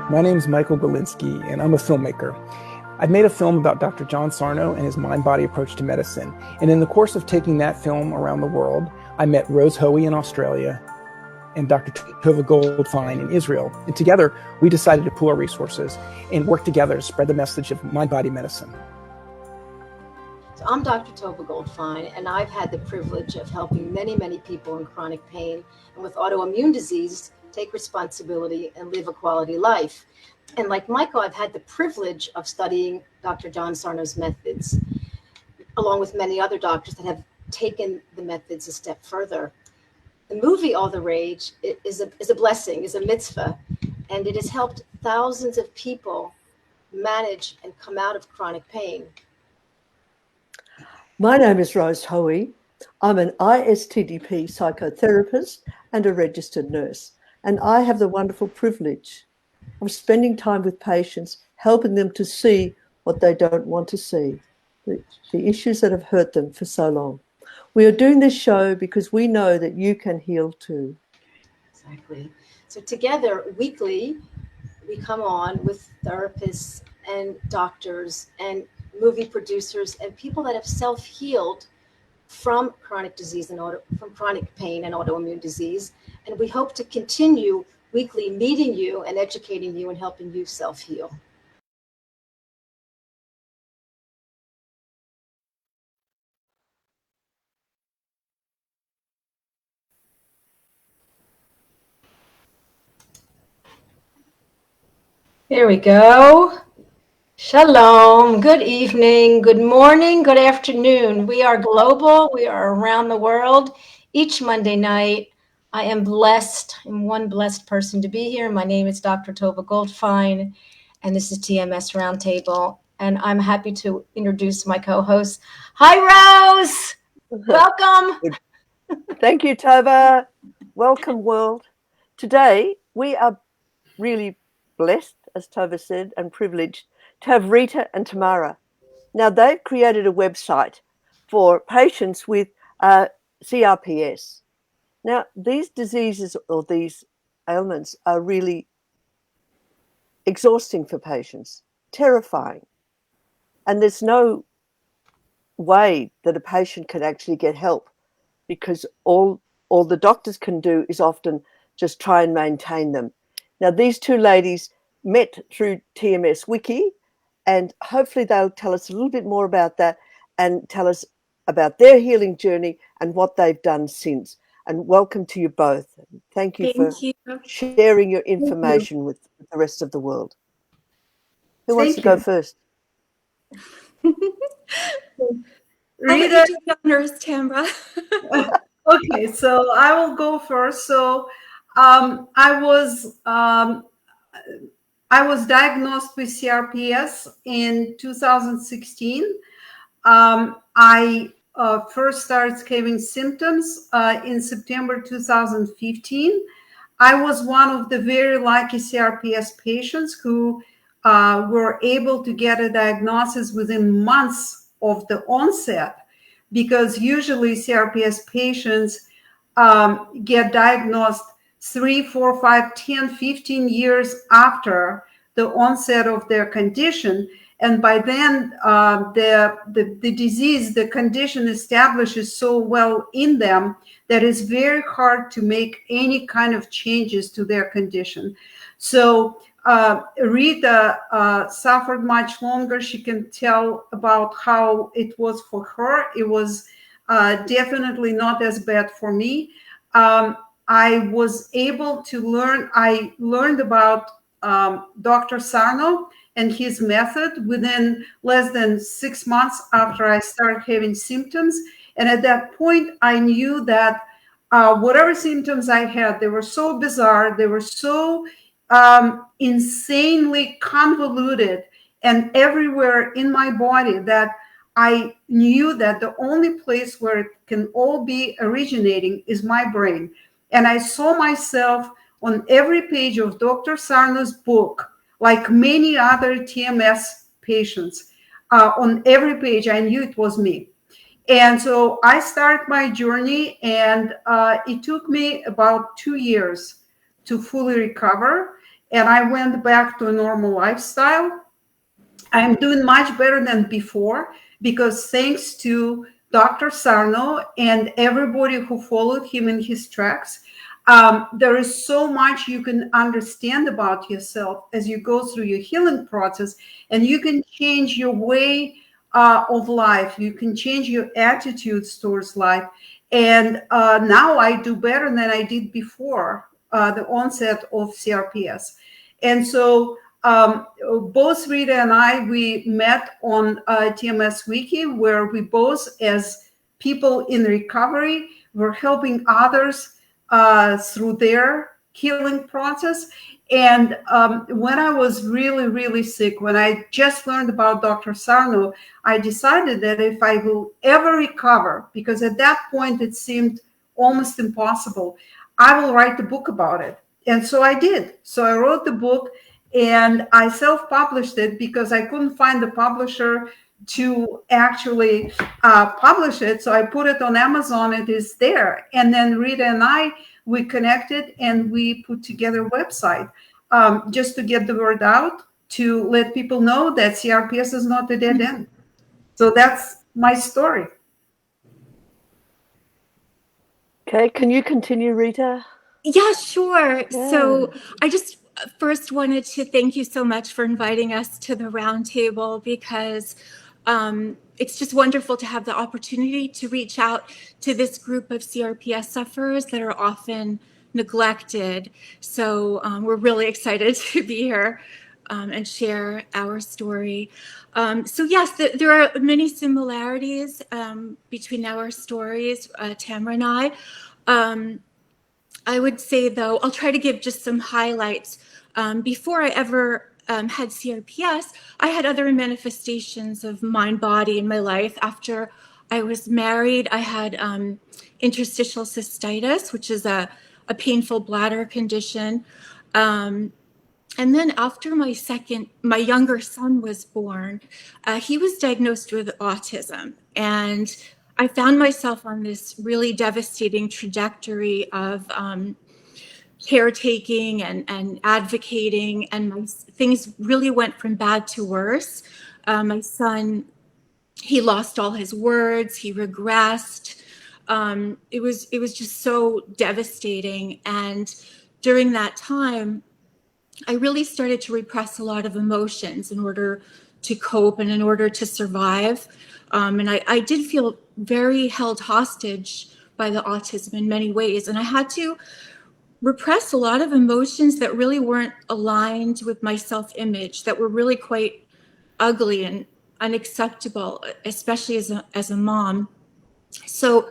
My name is Michael Galinsky, and I'm a filmmaker. I've made a film about Dr. John Sarno and his mind-body approach to medicine. And in the course of taking that film around the world, I met Rose Hoey in Australia and Dr. Tova Goldfein in Israel. And together, we decided to pool our resources and work together to spread the message of mind-body medicine. So I'm Dr. Tova Goldfein, and I've had the privilege of helping many, many people in chronic pain and with autoimmune disease take responsibility and live a quality life. And like Michael, I've had the privilege of studying Dr. John Sarno's methods, along with many other doctors that have taken the methods a step further. The movie All the Rage is a blessing, is a mitzvah, and it has helped thousands of people manage and come out of chronic pain. My name is Rose Hoey. I'm an ISTDP psychotherapist and a registered nurse, and I have the wonderful privilege of spending time with patients, helping them to see what they don't want to see, the issues that have hurt them for so long. We are doing this show because we know that you can heal too. Exactly. So together, weekly, we come on with therapists and doctors and movie producers and people that have self-healed from chronic disease and from chronic pain and autoimmune disease. And we hope to continue weekly meeting you and educating you and helping you self-heal. Here we go. Shalom, good evening, good morning, good afternoon. We are global, we are around the world. Each Monday night, I am blessed. I'm one blessed person to be here. My name is Dr. Tova Goldfein, and this is TMS Roundtable. And I'm happy to introduce my co-host. Hi, Rose. Welcome. Thank you, Tova. Welcome, world. Today, we are really blessed, as Tova said, and privileged to have Rita and Tamara. Now, they've created a website for patients with CRPS. Now, these diseases or these ailments are really exhausting for patients, terrifying. And there's no way that a patient can actually get help because all the doctors can do is often just try and maintain them. Now, these two ladies met through TMS Wiki, and hopefully they'll tell us a little bit more about that and tell us about their healing journey and what they've done since. And welcome to you both. Thank you for sharing your information with the rest of the world. Who wants to go first? Rita, nurse Tamara. Okay, so I will go first. So I was diagnosed with CRPS in 2016. I first started having symptoms in September 2015. I was one of the very lucky CRPS patients who were able to get a diagnosis within months of the onset, because usually CRPS patients get diagnosed 3, 4, 5, 10, 15 years after the onset of their condition. And by then, the disease, the condition establishes so well in them that it's very hard to make any kind of changes to their condition. So Rita suffered much longer. She can tell about how it was for her. It was definitely not as bad for me. I was able to learn, I learned about Dr. Sarno and his method within less than 6 months after I started having symptoms. And at that point, I knew that whatever symptoms I had, they were so bizarre, they were so insanely convoluted and everywhere in my body that I knew that the only place where it can all be originating is my brain. And I saw myself on every page of Dr. Sarno's book, like many other TMS patients. On every page, I knew it was me. And so I started my journey, and it took me about 2 years to fully recover. and I went back to a normal lifestyle. I'm doing much better than before because thanks to Dr. Sarno and everybody who followed him in his tracks, there is so much you can understand about yourself as you go through your healing process, and you can change your way of life. You can change your attitudes towards life. And now I do better than I did before the onset of CRPS. And so both Rita and I, we met on TMS Wiki, where we both, as people in recovery, were helping others through their healing process. And when I was really, really sick, when I just learned about Dr. Sarno, I decided that if I will ever recover, because at that point it seemed almost impossible, I will write a book about it. And so I did. So I wrote the book, and I self-published it because I couldn't find the publisher to actually publish it. So I put it on Amazon. It is there. And then Rita and I, we connected and we put together a website just to get the word out, to let people know that CRPS is not a dead end. So that's my story. Okay, can you continue, Rita? Yeah, sure. Yeah. So I just first wanted to thank you so much for inviting us to the roundtable, because it's just wonderful to have the opportunity to reach out to this group of CRPS sufferers that are often neglected. So we're really excited to be here and share our story. So yes, there are many similarities between our stories, Tamara and I. I would say, though, I'll try to give just some highlights. Before I ever had CRPS, I had other manifestations of mind, body in my life. After I was married, I had interstitial cystitis, which is a painful bladder condition. And then after my younger son was born, he was diagnosed with autism. And I found myself on this really devastating trajectory of caretaking and advocating, and things really went from bad to worse. My son, he lost all his words, he regressed. It was just so devastating. And during that time, I really started to repress a lot of emotions in order to cope and in order to survive. And I did feel very held hostage by the autism in many ways. And I had to repress a lot of emotions that really weren't aligned with my self-image, that were really quite ugly and unacceptable, especially as a mom. So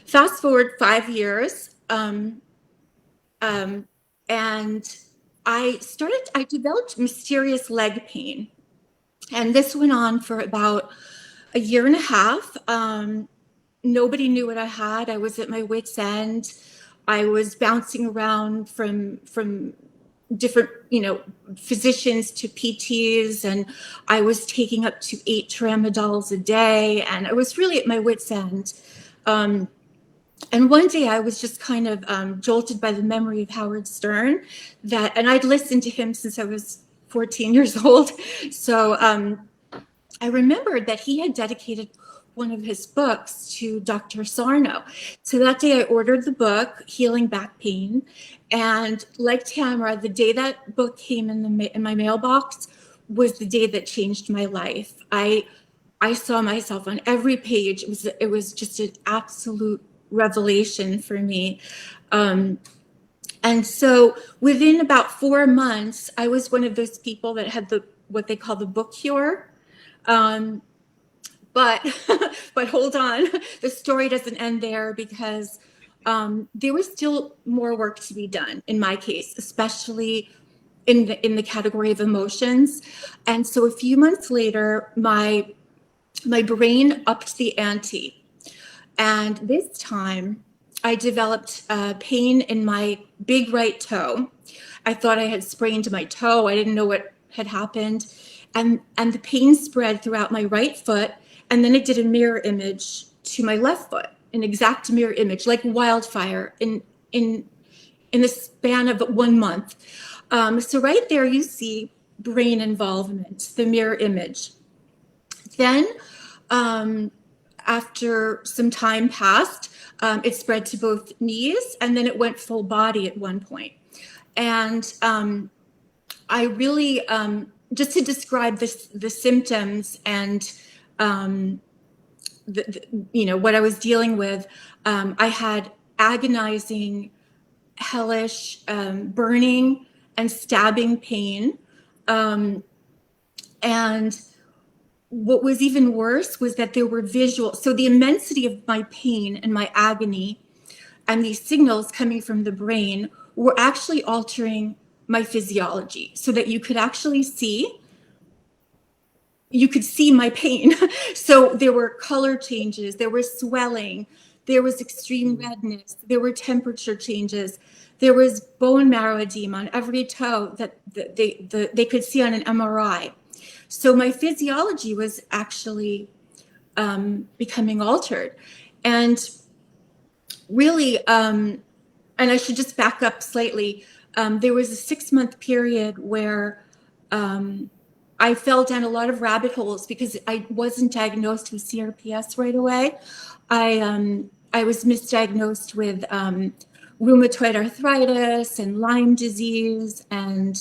fast forward 5 years, and I developed mysterious leg pain. And this went on for about a year and a half. Nobody knew what I had. I was at my wit's end. I was bouncing around from different, physicians to PTs, and I was taking up to 8 tramadols a day, and I was really at my wit's end. And one day I was just kind of jolted by the memory of Howard Stern, and I'd listened to him since I was 14 years old. So I remembered that he had dedicated one of his books to Dr. Sarno. So that day I ordered the book, Healing Back Pain. And like Tamara, the day that book came in my mailbox was the day that changed my life. I saw myself on every page. It was just an absolute revelation for me. And so within about 4 months, I was one of those people that had what they call the book cure. But hold on, the story doesn't end there, because there was still more work to be done in my case, especially in the category of emotions. And so a few months later, my brain upped the ante. And this time I developed pain in my big right toe. I thought I had sprained my toe. I didn't know what had happened. And the pain spread throughout my right foot. And then it did a mirror image to my left foot, an exact mirror image, like wildfire in in the span of 1 month. So right there you see brain involvement, the mirror image. Then after some time passed, it spread to both knees, and then it went full body at one point. And I really, just to describe the symptoms and what I was dealing with, I had agonizing, hellish, burning and stabbing pain. And what was even worse was that there were visual, so the immensity of my pain and my agony and these signals coming from the brain were actually altering my physiology so that you could actually see my pain. So there were color changes, there was swelling, there was extreme redness, there were temperature changes, there was bone marrow edema on every toe that they could see on an MRI. So my physiology was actually becoming altered. And really, and I should just back up slightly, there was a 6-month period where I fell down a lot of rabbit holes because I wasn't diagnosed with CRPS right away. I was misdiagnosed with rheumatoid arthritis and Lyme disease and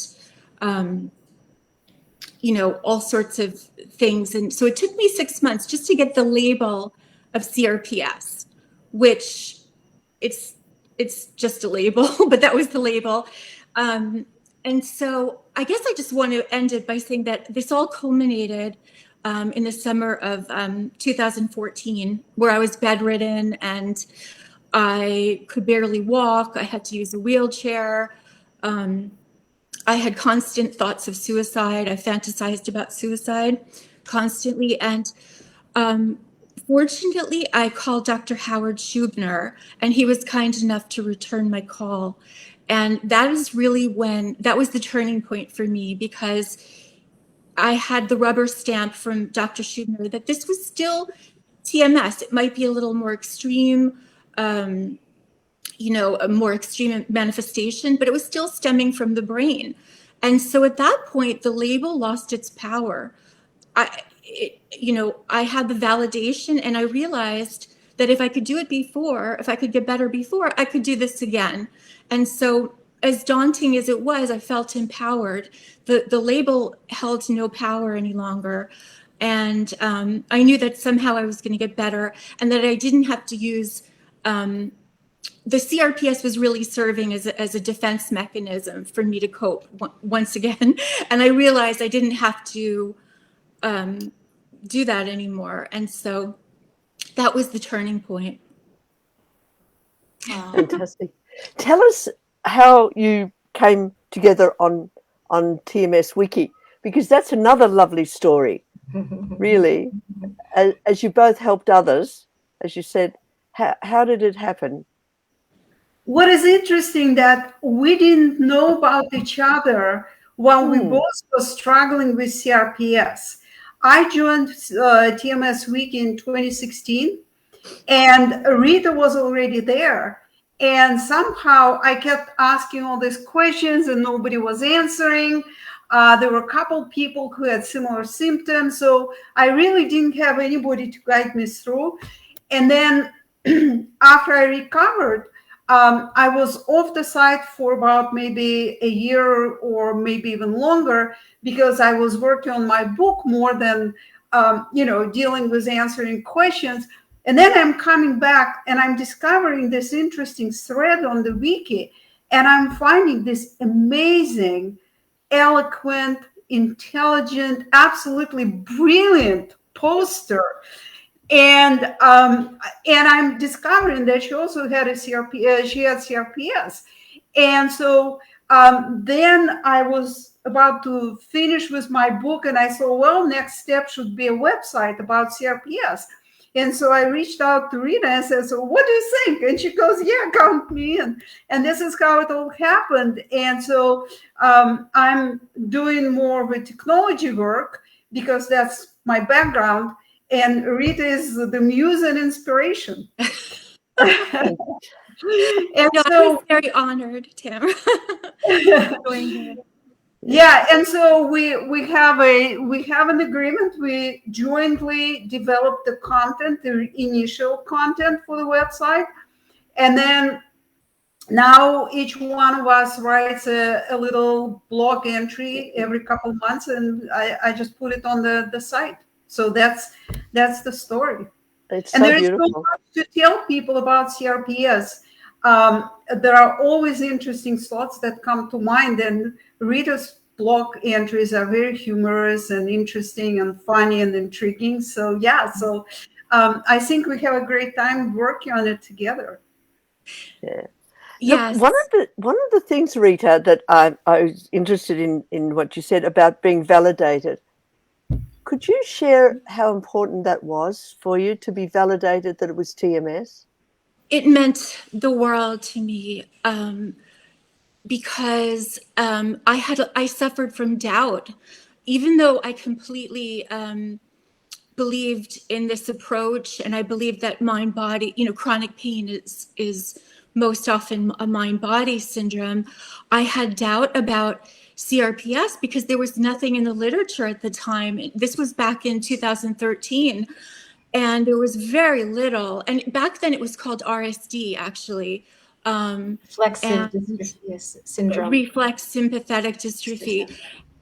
all sorts of things. And so it took me 6 months just to get the label of CRPS, which it's just a label, but that was the label. And so I guess I just want to end it by saying that this all culminated in the summer of 2014, where I was bedridden and I could barely walk. I had to use a wheelchair. I had constant thoughts of suicide. I fantasized about suicide constantly. And fortunately, I called Dr. Howard Schubiner, and he was kind enough to return my call. And that is really that was the turning point for me, because I had the rubber stamp from Dr. Schubiner that this was still TMS. It might be a little more extreme, a more extreme manifestation, but it was still stemming from the brain. And so at that point, the label lost its power. I had the validation, and I realized that if I could do it before, if I could get better before, I could do this again. And so as daunting as it was, I felt empowered. The label held no power any longer. And I knew that somehow I was going to get better, and that I didn't have to use, the CRPS was really serving as a defense mechanism for me to cope once again. And I realized I didn't have to do that anymore. And so that was the turning point. Fantastic. Tell us how you came together on TMS Wiki, because that's another lovely story, really. As you both helped others, as you said, how did it happen? What is interesting that we didn't know about each other while we both were struggling with CRPS. I joined TMS Week in 2016, and Rita was already there. And somehow I kept asking all these questions and nobody was answering. There were a couple people who had similar symptoms, so I really didn't have anybody to guide me through. And then after I recovered, I was off the site for about maybe a year or maybe even longer, because I was working on my book more than, dealing with answering questions. And then I'm coming back and I'm discovering this interesting thread on the wiki, and I'm finding this amazing, eloquent, intelligent, absolutely brilliant poster. And I'm discovering that she also had a CRPS. She had CRPS, and so then I was about to finish with my book, and I thought, well, next step should be a website about CRPS. And so I reached out to Rita and said, so what do you think? And she goes, yeah, count me in. And this is how it all happened. And so I'm doing more of a technology work because that's my background. And Rita is the muse and inspiration. And No, I so was very honored, Tamara. yeah, and so we have an agreement. We jointly developed the content, the initial content for the website, and then now each one of us writes a little blog entry every couple months, and I just put it on the site. So that's the story. It's And so there is so beautiful. much to tell people about CRPS. There are always interesting thoughts that come to mind, and Rita's blog entries are very humorous and interesting and funny and intriguing. So yeah, I think we have a great time working on it together. Yeah. Yes. Look, one of the things, Rita, that I was interested in what you said about being validated. Could you share how important that was for you to be validated that it was TMS? It meant the world to me, because I suffered from doubt, even though I completely believed in this approach, and I believed that mind-body, chronic pain is most often a mind-body syndrome. I had doubt about CRPS because there was nothing in the literature at the time. This was back in 2013. And there was very little. And back then it was called RSD, actually. Reflexive dystrophy syndrome. Reflex sympathetic dystrophy.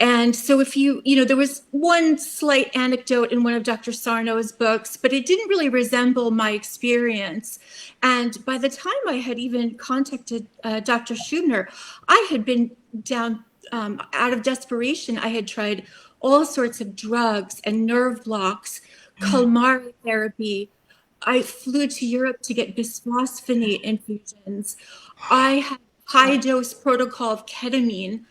And so there was one slight anecdote in one of Dr. Sarno's books, but it didn't really resemble my experience. And by the time I had even contacted Dr. Schubiner, I had been down out of desperation. I had tried all sorts of drugs and nerve blocks, Calmari therapy. I flew to Europe to get bisphosphonate infusions. I had high dose protocol of ketamine,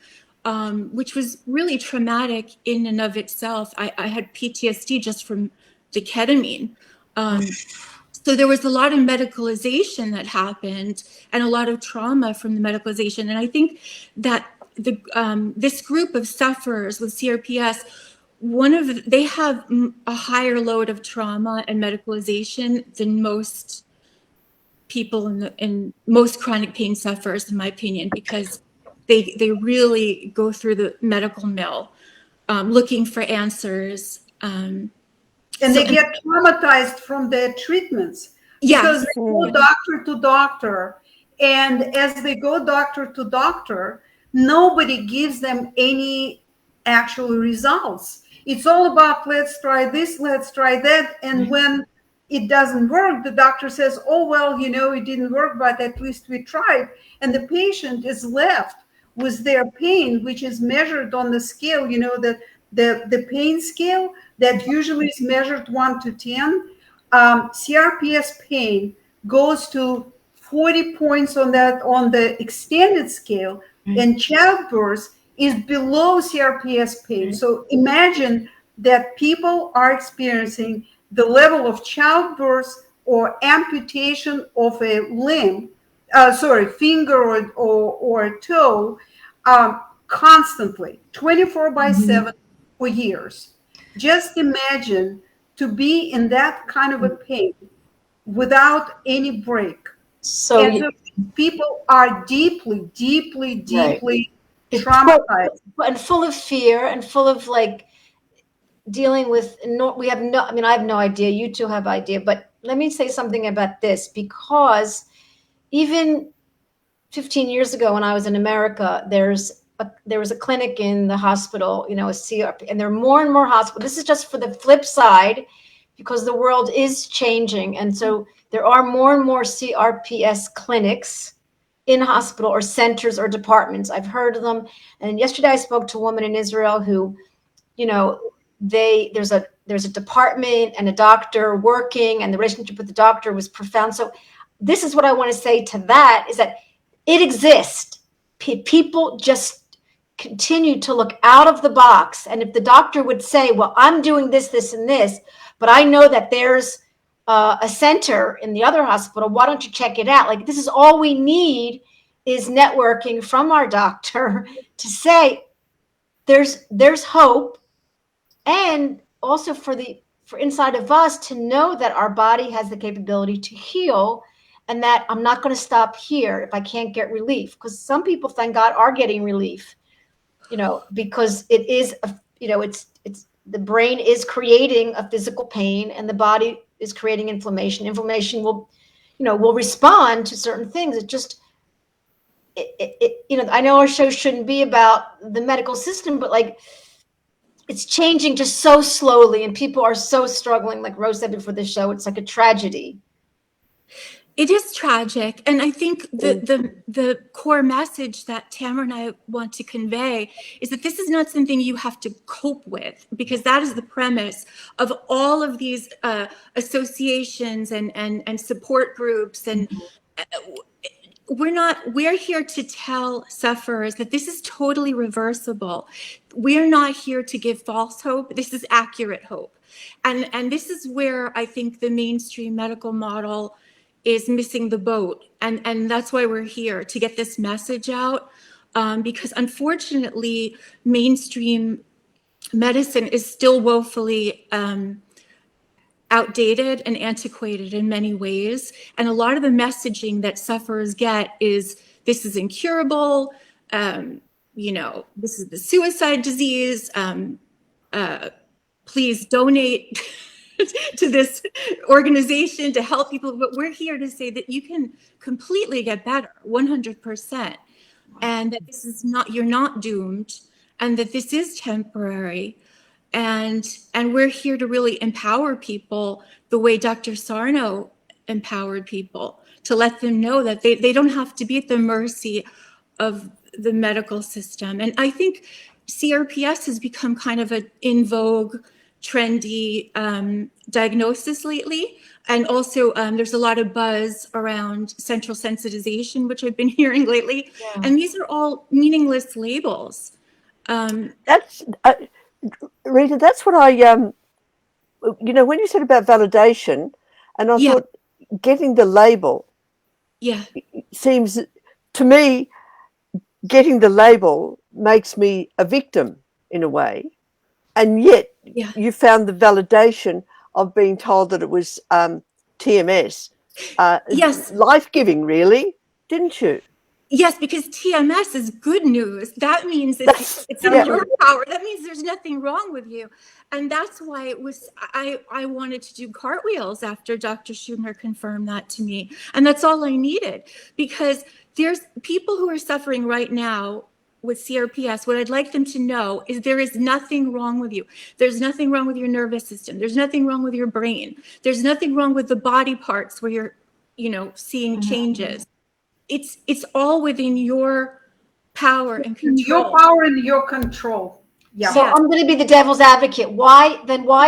which was really traumatic in and of itself. I had PTSD just from the ketamine. So there was a lot of medicalization that happened and a lot of trauma from the medicalization. And I think that this group of sufferers with CRPS, they have a higher load of trauma and medicalization than most people in most chronic pain sufferers, in my opinion, because they really go through the medical mill looking for answers. And they get traumatized from their treatments because they go doctor to doctor, and as they go doctor to doctor, nobody gives them any actual results. It's all about, let's try this, let's try that, and when it doesn't work, the doctor says, oh, well, it didn't work, but at least we tried. And the patient is left with their pain, which is measured on the scale, the pain scale that usually is measured 1 to 10. CRPS pain goes to 40 points on the extended scale, and childbirth is below CRPS pain. So imagine that people are experiencing the level of childbirth or amputation of a limb, finger or toe, constantly, 24/7 for years. Just imagine to be in that kind of a pain without any break. So people are deeply, deeply, deeply traumatized. And full of fear and full of dealing with, I have no idea, you two have idea, but let me say something about this, because even 15 years ago when I was in America, there was a clinic in the hospital, a CRP, and there are more and more hospitals. This is just for the flip side, because the world is changing. And so there are more and more CRPS clinics in hospital or centers or departments. I've heard of them. And yesterday I spoke to a woman in Israel who, there's a department and a doctor working, and the relationship with the doctor was profound. So this is what I want to say to that, is that it exists. People just continue to look out of the box. And if the doctor would say, well, I'm doing this, this, and this, but I know that there's a center in the other hospital, why don't you check it out? This is all we need, is networking from our doctor to say there's hope. And also for inside of us to know that our body has the capability to heal, and that I'm not going to stop here if I can't get relief. Because some people, thank God, are getting relief, because it is, it's the brain is creating a physical pain and the body is creating inflammation. Inflammation will respond to certain things. It just, I know our show shouldn't be about the medical system, but like, it's changing just so slowly and people are so struggling. Like Rose said before the show, it's like a tragedy. It is tragic. And I think the core message that Tamara and I want to convey is that this is not something you have to cope with, because that is the premise of all of these associations and support groups. And we're here to tell sufferers that this is totally reversible. We're not here to give false hope. This is accurate hope. And this is where I think the mainstream medical model is missing the boat. And that's why we're here, to get this message out. Because unfortunately, mainstream medicine is still woefully outdated and antiquated in many ways. And a lot of the messaging that sufferers get is, this is incurable, this is the suicide disease, please donate to this organization to help people. But we're here to say that you can completely get better, 100%. And that this is not, you're not doomed, and that this is temporary. And we're here to really empower people the way Dr. Sarno empowered people, to let them know that they don't have to be at the mercy of the medical system. And I think CRPS has become kind of an in vogue, trendy diagnosis lately. And also there's a lot of buzz around central sensitization, which I've been hearing lately. Yeah. And these are all meaningless labels. That's Rita, that's what I when you said about validation, and I thought getting the label seems to me, getting the label makes me a victim in a way, and yet you found the validation of being told that it was TMS life-giving, really, didn't you? Yes, because TMS is good news. That means it's in your power. That means there's nothing wrong with you. And that's why it was, I wanted to do cartwheels after Dr. Schubiner confirmed that to me. And that's all I needed, because there's people who are suffering right now with CRPS. What I'd like them to know is there is nothing wrong with you. There's nothing wrong with your nervous system. There's nothing wrong with your brain. There's nothing wrong with the body parts where you're, seeing changes. It's all within your power and control. Your power and your control. Yeah. So I'm going to be the devil's advocate. Why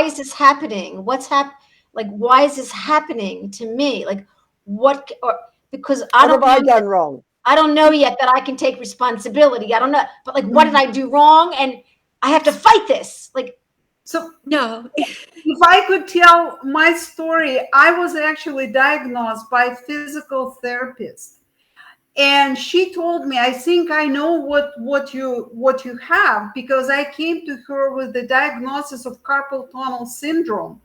is this happening? Why is this happening to me? Because what have I done wrong? I don't know yet that I can take responsibility. I don't know. But what did I do wrong? And I have to fight this. So no. If I could tell my story, I was actually diagnosed by a physical therapist. And she told me, I think I know what you have, because I came to her with the diagnosis of carpal tunnel syndrome.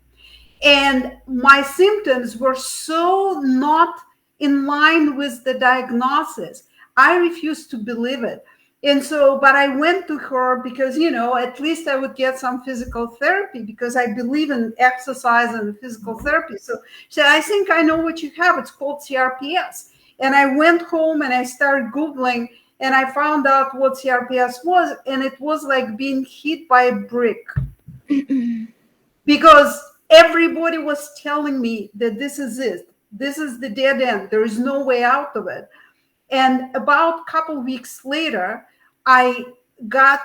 And my symptoms were so not in line with the diagnosis. I refused to believe it. And so, but I went to her because, at least I would get some physical therapy, because I believe in exercise and physical therapy. So she said, I think I know what you have. It's called CRPS. And I went home and I started Googling, and I found out what CRPS was. And it was like being hit by a brick. Because everybody was telling me that this is it. This is the dead end. There is no way out of it. And about a couple of weeks later, I got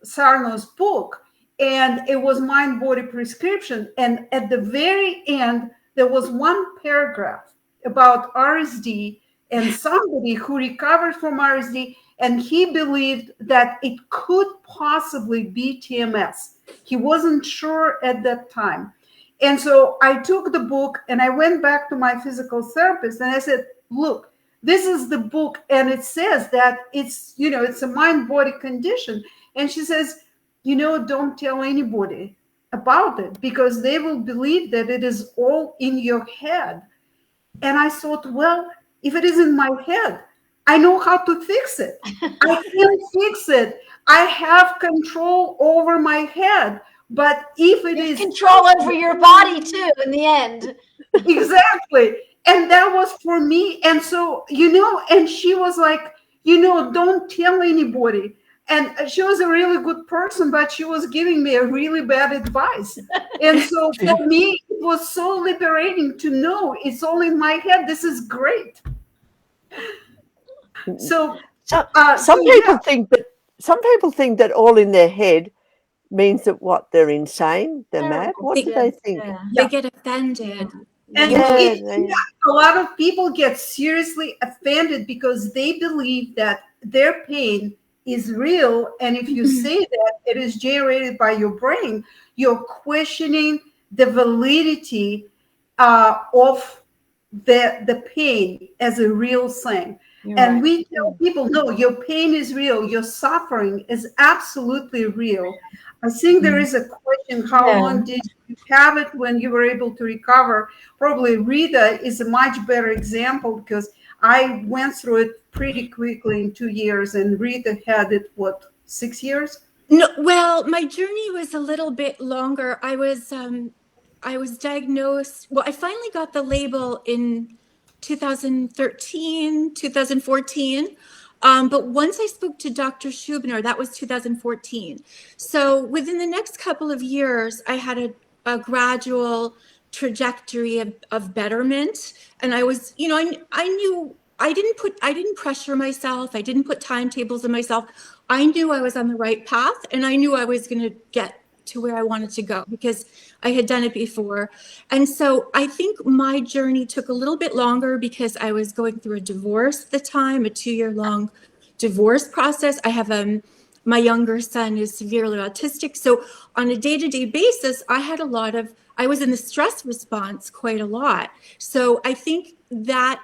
Sarno's book, and it was Mind Body Prescription. And at the very end, there was one paragraph about RSD and somebody who recovered from RSD, and he believed that it could possibly be TMS. He wasn't sure at that time. And so I took the book and I went back to my physical therapist and I said, look, this is the book, and it says that it's a mind-body condition. And she says, don't tell anybody about it, because they will believe that it is all in your head. And I thought, well, if it is in my head, I know how to fix it. I can fix it. I have control over my head. But if it is control over your body too, in the end. exactly. And that was for me. And so, and she was like, don't tell anybody. And she was a really good person, but she was giving me a really bad advice. And so for me, it was so liberating to know it's all in my head. This is great. So some people think that all in their head means that they're insane, they're mad. What do they think? They get offended. And a lot of people get seriously offended because they believe that their pain is real. And if you say that it is generated by your brain, you're questioning the validity of the pain as a real thing. And we tell people, no, your pain is real. Your suffering is absolutely real. I think there is a question, how long did you have it when you were able to recover? Probably Rita is a much better example because I went through it pretty quickly in 2 years, and Rita had it, 6 years? No, well, my journey was a little bit longer. I was diagnosed. Well, I finally got the label in 2013, 2014. But once I spoke to Dr. Schubiner, that was 2014. So within the next couple of years, I had a gradual trajectory of betterment. And I was, I knew I didn't pressure myself. I didn't put timetables on myself. I knew I was on the right path, and I knew I was going to get to where I wanted to go because I had done it before. And so I think my journey took a little bit longer because I was going through a divorce at the time, a 2-year-long divorce process. I have my younger son is severely autistic. So on a day-to-day basis, I was in the stress response quite a lot. So I think that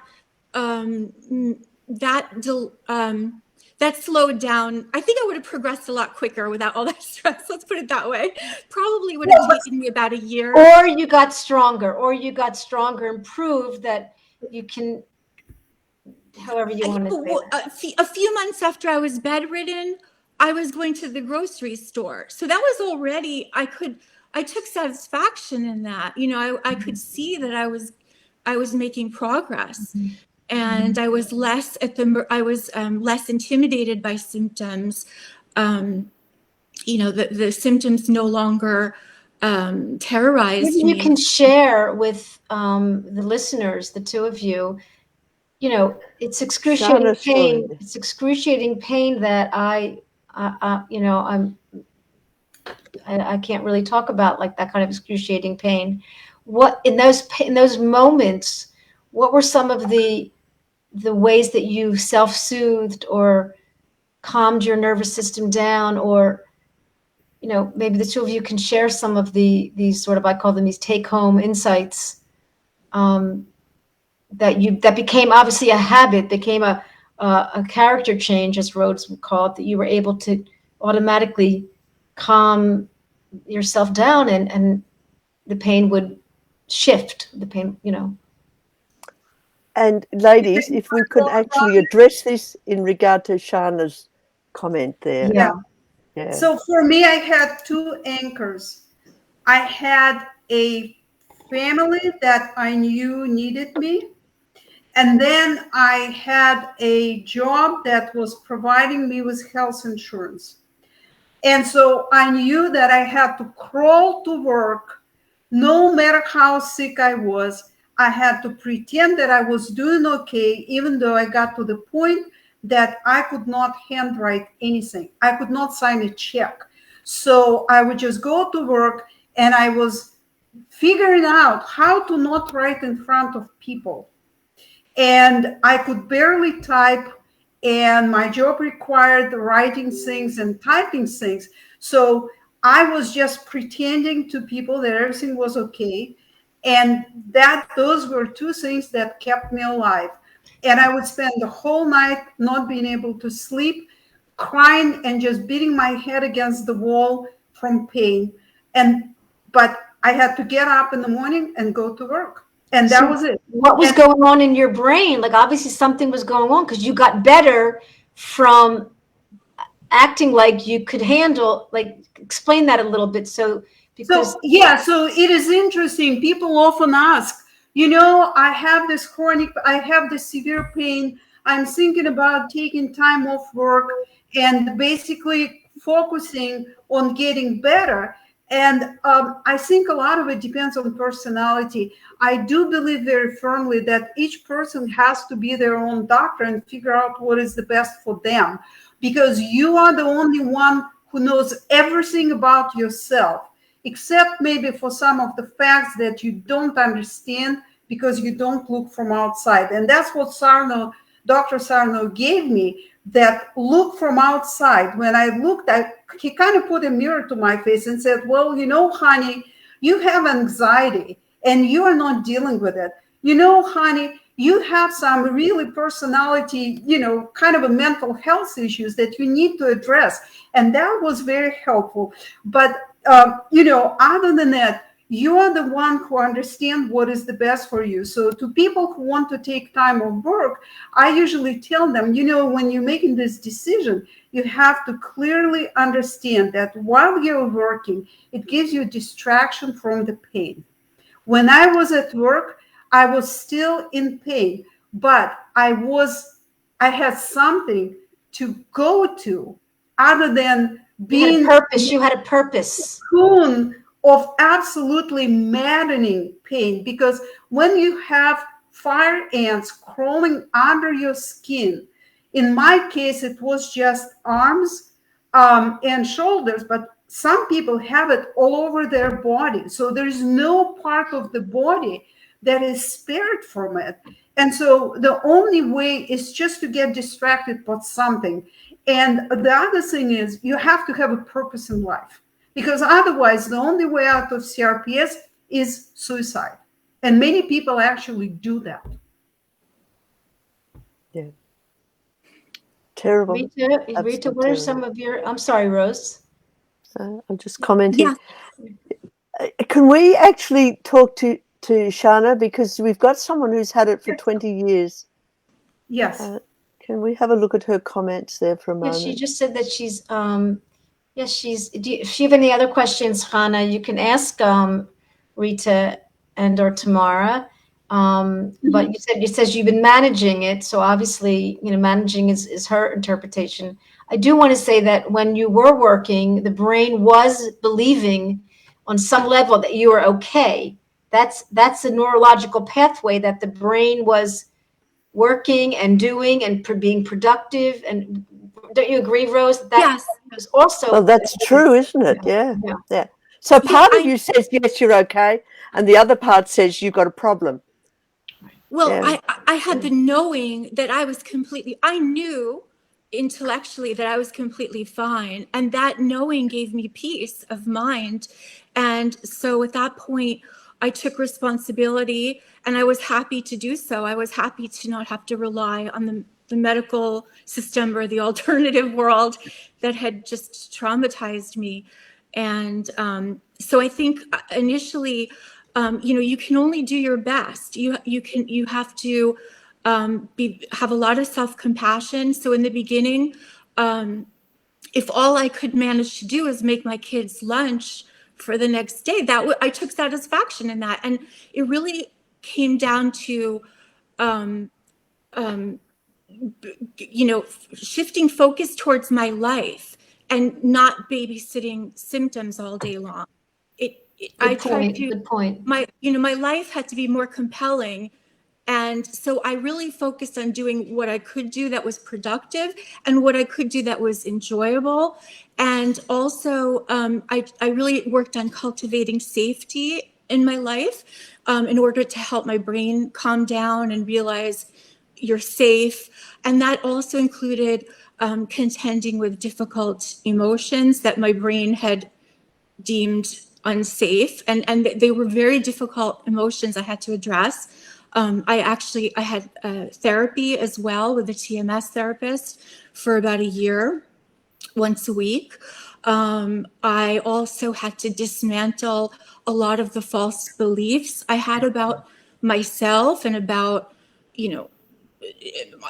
that slowed down. I think I would have progressed a lot quicker without all that stress. Let's put it that way. Probably would have taken me about a year. Or you got stronger, and proved that you can, however you want to say that. A few months after I was bedridden, I was going to the grocery store. So that was already, I took satisfaction in that. I could see that I was making progress. Mm-hmm. And I was less less intimidated by symptoms. The symptoms no longer terrorized me. You can share with the listeners, the two of you. It's excruciating pain. It's excruciating pain that I can't really talk about, like that kind of excruciating pain. What in those moments? What were some of the ways that you self-soothed or calmed your nervous system down, or maybe the two of you can share some of these sort of, I call them these take-home insights that became obviously a habit, became a character change, as Rhodes would call it, that you were able to automatically calm yourself down, and the pain would shift. The pain, And ladies, if we could actually address this in regard to Shana's comment there. Yeah. So for me, I had 2 anchors. I had a family that I knew needed me. And then I had a job that was providing me with health insurance. And so I knew that I had to crawl to work, no matter how sick I was. I had to pretend that I was doing okay, even though I got to the point that I could not handwrite anything. I could not sign a check. So I would just go to work, and I was figuring out how to not write in front of people. And I could barely type, and my job required writing things and typing things. So I was just pretending to people that everything was okay. And those were 2 things that kept me alive. And I would spend the whole night not being able to sleep, crying and just beating my head against the wall from pain. But I had to get up in the morning and go to work. And that was it. What was going on in your brain? Like, obviously something was going on because you got better from acting like you could handle, like, explain that a little bit. So it is interesting. People often ask, I have this severe pain. I'm thinking about taking time off work and basically focusing on getting better. And I think a lot of it depends on personality. I do believe very firmly that each person has to be their own doctor and figure out what is the best for them, because you are the only one who knows everything about yourself, except maybe for some of the facts that you don't understand because you don't look from outside. And that's what Dr. Sarno gave me, that look from outside. When I looked, he kind of put a mirror to my face and said, well, honey, you have anxiety and you are not dealing with it. Honey, you have some really personality, kind of a mental health issues that you need to address. And that was very helpful. But, other than that, you are the one who understands what is the best for you. So to people who want to take time off work, I usually tell them, when you're making this decision, you have to clearly understand that while you're working, it gives you distraction from the pain. When I was at work, I was still in pain, but I had something to go to other than being you had a purpose. Cocoon of absolutely maddening pain, because when you have fire ants crawling under your skin, in my case, it was just arms and shoulders, but some people have it all over their body. So there is no part of the body that is spared from it. And so the only way is just to get distracted by something. And the other thing is you have to have a purpose in life, because otherwise the only way out of CRPS is suicide. And many people actually do that. Yeah. Terrible. Rita, what are some of your, I'm sorry, Rose. I'm just commenting. Yeah. Can we actually talk to Shana, because we've got someone who's had it for 20 years. Yes. Can we have a look at her comments there for a moment? She just said that she's, if you have any other questions, Hannah, you can ask Rita and or Tamara. But you said you've been managing it. So obviously, managing is her interpretation. I do want to say that when you were working, the brain was believing on some level that you were okay. That's a neurological pathway that the brain was working and doing and being productive. And don't you agree, Rose? That Yes. was also. Well, that's true, isn't it? Yeah. So part of you says, yes, you're okay. And the other part says you've got a problem. Well, I had the knowing that I knew intellectually that I was completely fine. And that knowing gave me peace of mind. And so at that point, I took responsibility and I was happy to do so. I was happy to not have to rely on the medical system or the alternative world that had just traumatized me. And so I think initially, you can only do your best. You have to have a lot of self-compassion. So in the beginning, if all I could manage to do is make my kids lunch for the next day, I took satisfaction in that. And it really came down to, shifting focus towards my life and not babysitting symptoms all day long. Good point. My life had to be more compelling. And so I really focused on doing what I could do that was productive and what I could do that was enjoyable. And also, I really worked on cultivating safety in my life in order to help my brain calm down and realize you're safe. And that also included contending with difficult emotions that my brain had deemed unsafe. And they were very difficult emotions I had to address. I had therapy as well with a TMS therapist for about a year, once a week. I also had to dismantle a lot of the false beliefs I had about myself and about,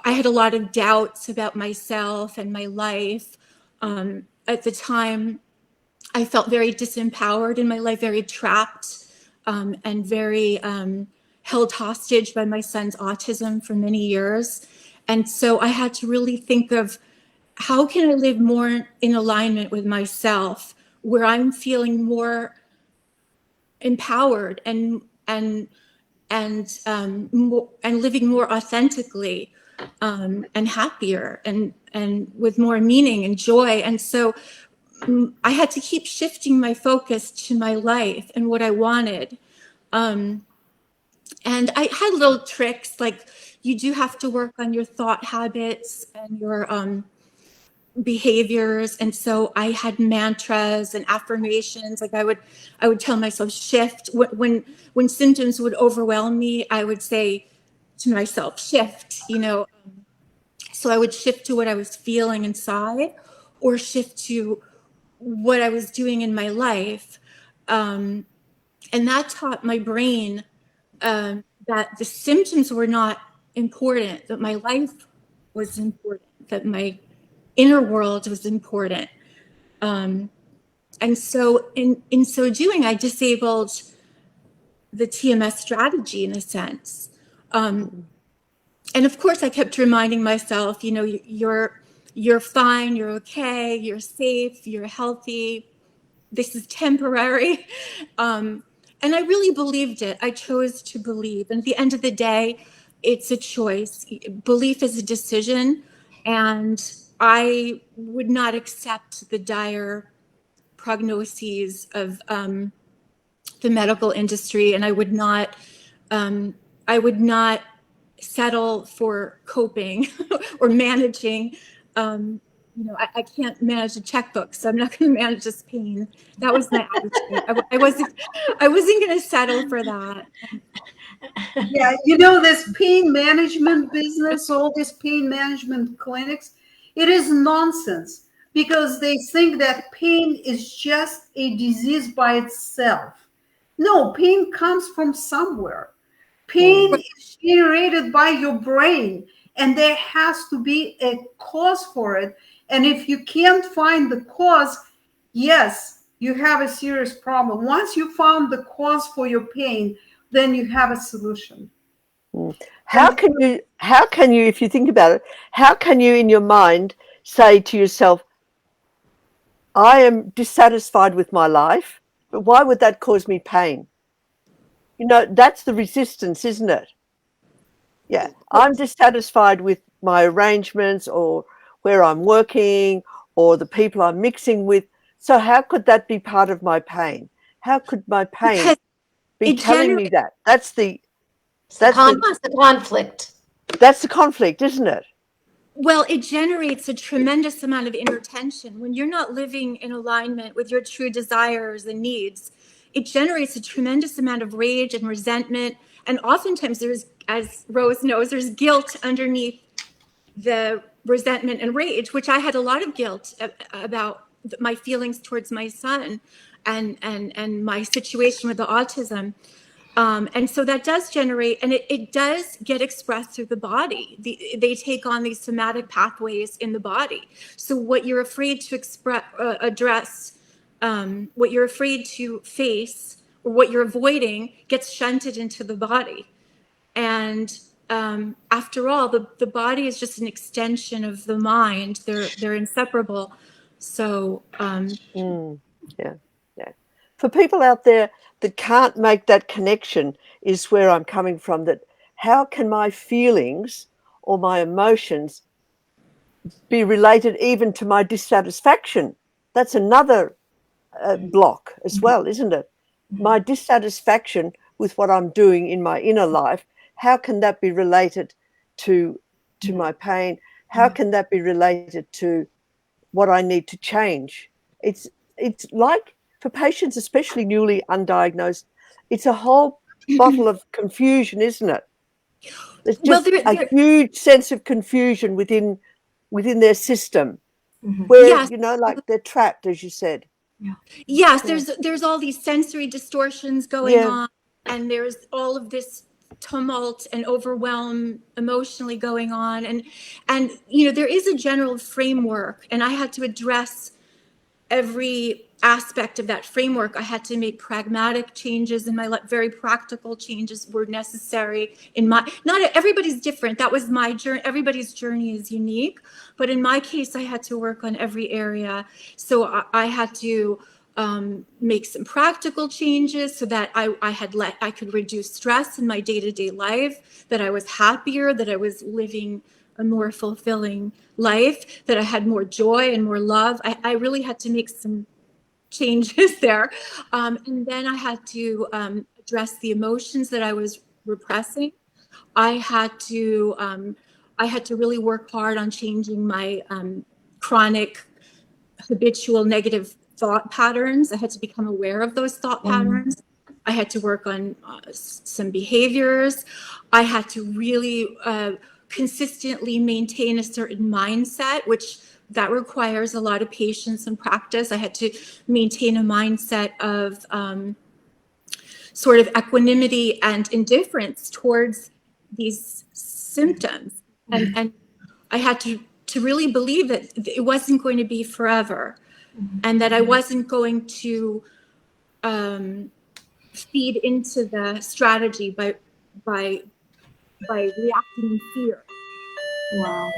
I had a lot of doubts about myself and my life. At the time, I felt very disempowered in my life, very trapped, and very held hostage by my son's autism for many years. And so I had to really think of, how can I live more in alignment with myself, where I'm feeling more empowered and living more authentically, and happier and with more meaning and joy. And so I had to keep shifting my focus to my life and what I wanted. And I had little tricks, like you do have to work on your thought habits and your behaviors. And so I had mantras and affirmations. Like I would tell myself, shift. When symptoms would overwhelm me, I would say to myself, shift, so I would shift to what I was feeling inside, or shift to what I was doing in my life. And that taught my brain that the symptoms were not important, that my life was important, that my inner world was important. And so in so doing, I disabled the TMS strategy in a sense. And of course, I kept reminding myself, you're fine, you're okay, you're safe, you're healthy. This is temporary. And I really believed it. I chose to believe. And at the end of the day, it's a choice. Belief is a decision. And I would not accept the dire prognoses of the medical industry. And I would not settle for coping or managing. I can't manage a checkbook, so I'm not going to manage this pain. That was my attitude. I wasn't going to settle for that. Yeah, this pain management business, all these pain management clinics, it is nonsense, because they think that pain is just a disease by itself. No, pain comes from somewhere. Pain is generated by your brain, and there has to be a cause for it. And if you can't find the cause, yes, you have a serious problem. Once you found the cause for your pain, then you have a solution. How can you, if you think about it, how can you in your mind say to yourself, I am dissatisfied with my life, but why would that cause me pain? That's the resistance, isn't it? Yeah, I'm dissatisfied with my arrangements or where I'm working or the people I'm mixing with. So how could that be part of my pain? How could my pain be telling me that? That's the conflict. That's the conflict, isn't it? Well, it generates a tremendous amount of inner tension. When you're not living in alignment with your true desires and needs, it generates a tremendous amount of rage and resentment. And oftentimes there's, as Rose knows, there's guilt underneath the resentment and rage, which I had a lot of guilt about my feelings towards my son and my situation with the autism. And so that does generate, and it does get expressed through the body. They take on these somatic pathways in the body. So what you're afraid to address, what you're afraid to face, or what you're avoiding gets shunted into the body. And after all, the body is just an extension of the mind. They're inseparable. So yeah. For people out there that can't make that connection, is where I'm coming from, that how can my feelings or my emotions be related even to my dissatisfaction? That's another block as well, isn't it? My dissatisfaction with what I'm doing in my inner life, how can that be related to my pain? How can that be related to what I need to change? It's like, for patients, especially newly undiagnosed, it's a whole bottle of confusion, isn't it? There's just a huge sense of confusion within their system, where like they're trapped, as you said. Yes, there's all these sensory distortions going on, and there's all of this tumult and overwhelm emotionally going on. And there is a general framework, and I had to address every aspect of that framework. I had to make pragmatic changes, and my very practical changes were necessary in my, not everybody's different. That was my journey. Everybody's journey is unique, but in my case, I had to work on every area. So I had to make some practical changes so that I could reduce stress in my day-to-day life, that I was happier, that I was living a more fulfilling life, that I had more joy and more love. I really had to make some changes there. And then I had to address the emotions that I was repressing. I had to really work hard on changing my chronic habitual negative thought patterns. I had to become aware of those thought patterns. I had to work on some behaviors. I had to really consistently maintain a certain mindset, which that requires a lot of patience and practice. I had to maintain a mindset of sort of equanimity and indifference towards these symptoms. And I had to really believe that it wasn't going to be forever, and that I wasn't going to feed into the strategy by reacting in fear. Wow.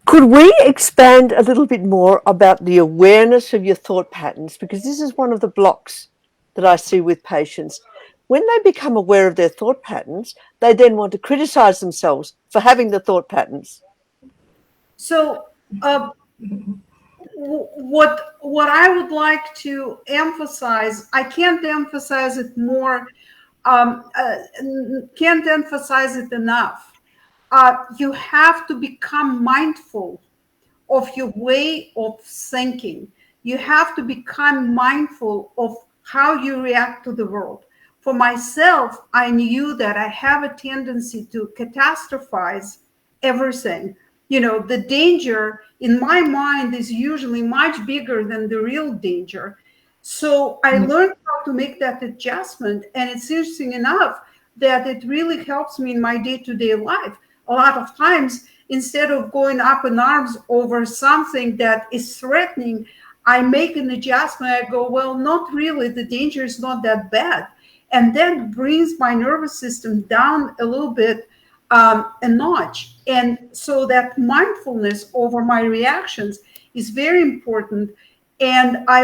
Could we expand a little bit more about the awareness of your thought patterns? Because this is one of the blocks that I see with patients. When they become aware of their thought patterns, they then want to criticize themselves for having the thought patterns. So what I would like to emphasize, I can't emphasize it more, can't emphasize it enough. You have to become mindful of your way of thinking. You have to become mindful of how you react to the world. For myself, I knew that I have a tendency to catastrophize everything. The danger in my mind is usually much bigger than the real danger. So I learned how to make that adjustment. And it's interesting enough that it really helps me in my day-to-day life. A lot of times, instead of going up in arms over something that is threatening, I make an adjustment. I go, well, not really. The danger is not that bad. And that brings my nervous system down a little bit, a notch. And so that mindfulness over my reactions is very important. And I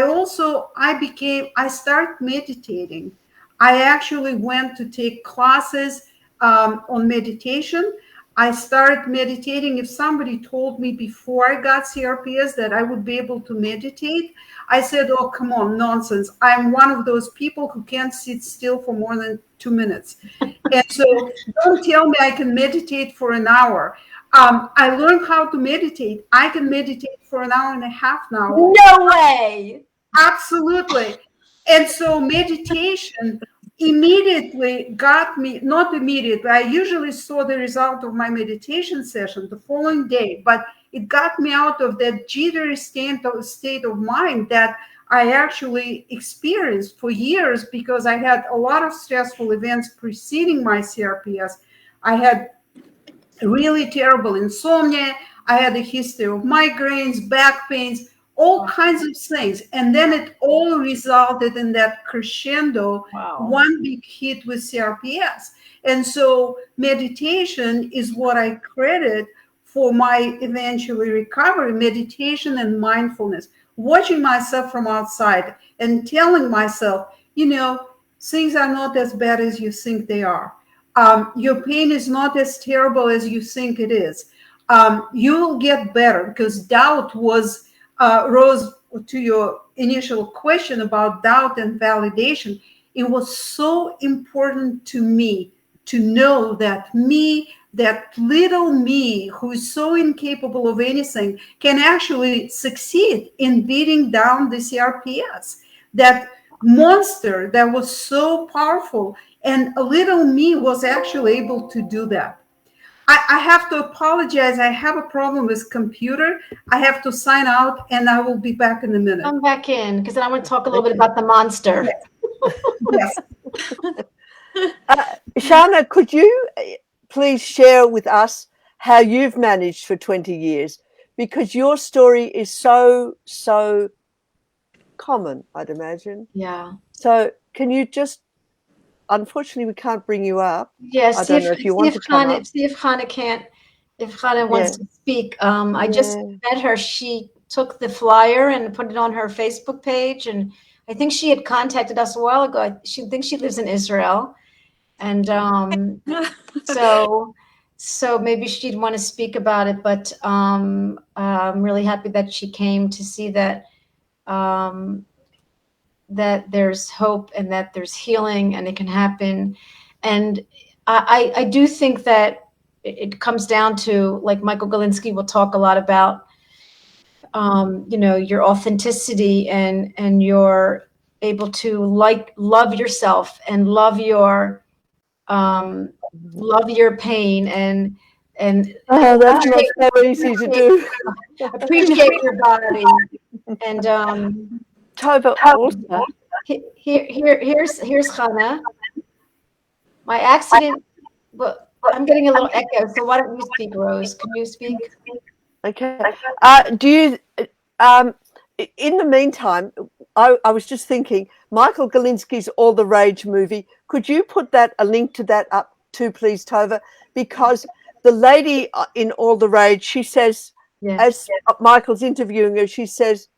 started meditating. I actually went to take classes on meditation. I started meditating. If somebody told me before I got CRPS that I would be able to meditate, I said, oh, come on, nonsense. I'm one of those people who can't sit still for more than 2 minutes. And so don't tell me I can meditate for an hour. I learned how to meditate. I can meditate for an hour and a half now. No way. Absolutely. And so meditation immediately got me, not immediately, I usually saw the result of my meditation session the following day, but it got me out of that jittery state of mind that I actually experienced for years because I had a lot of stressful events preceding my CRPS. I had really terrible insomnia. I had a history of migraines, back pains, all kinds of things. And then it all resulted in that crescendo, one big hit with CRPS. And so meditation is what I credit for my eventually recovery, meditation and mindfulness, watching myself from outside and telling myself, things are not as bad as you think they are. Your pain is not as terrible as you think it is. You'll get better, because doubt rose to your initial question about doubt and validation. It was so important to me to know that that little me who is so incapable of anything can actually succeed in beating down the CRPS. That monster that was so powerful, and a little me was actually able to do that. I have to apologize. I have a problem with computer. I have to sign out, and I will be back in a minute. Come back in, because then I want to talk a little bit about the monster. Yes. Shana, could you please share with us how you've managed for 20 years? Because your story is so common, I'd imagine. Yeah. So can you just, unfortunately, we can't bring you up. Yeah, I don't know if you want to come up. See if Hannah wants to speak. I just met her. She took the flyer and put it on her Facebook page, and I think she had contacted us a while ago. She thinks she lives in Israel, and so maybe she'd want to speak about it. But I'm really happy that she came to see that that there's hope and that there's healing and it can happen. And I do think that it comes down to, like Michael Galinsky will talk a lot about, your authenticity and you're able to love yourself and love your pain and that's not so easy to do. appreciate your body. And Tova, also. Here's Hannah. My accident. Well, I'm getting a little echo, so why don't you speak, Rose? Can you speak? Okay. Do you? In the meantime, I was just thinking, Michael Galinsky's All the Rage movie. Could you put a link to that up too, please, Tova? Because the lady in All the Rage, she says, as Michael's interviewing her, she says,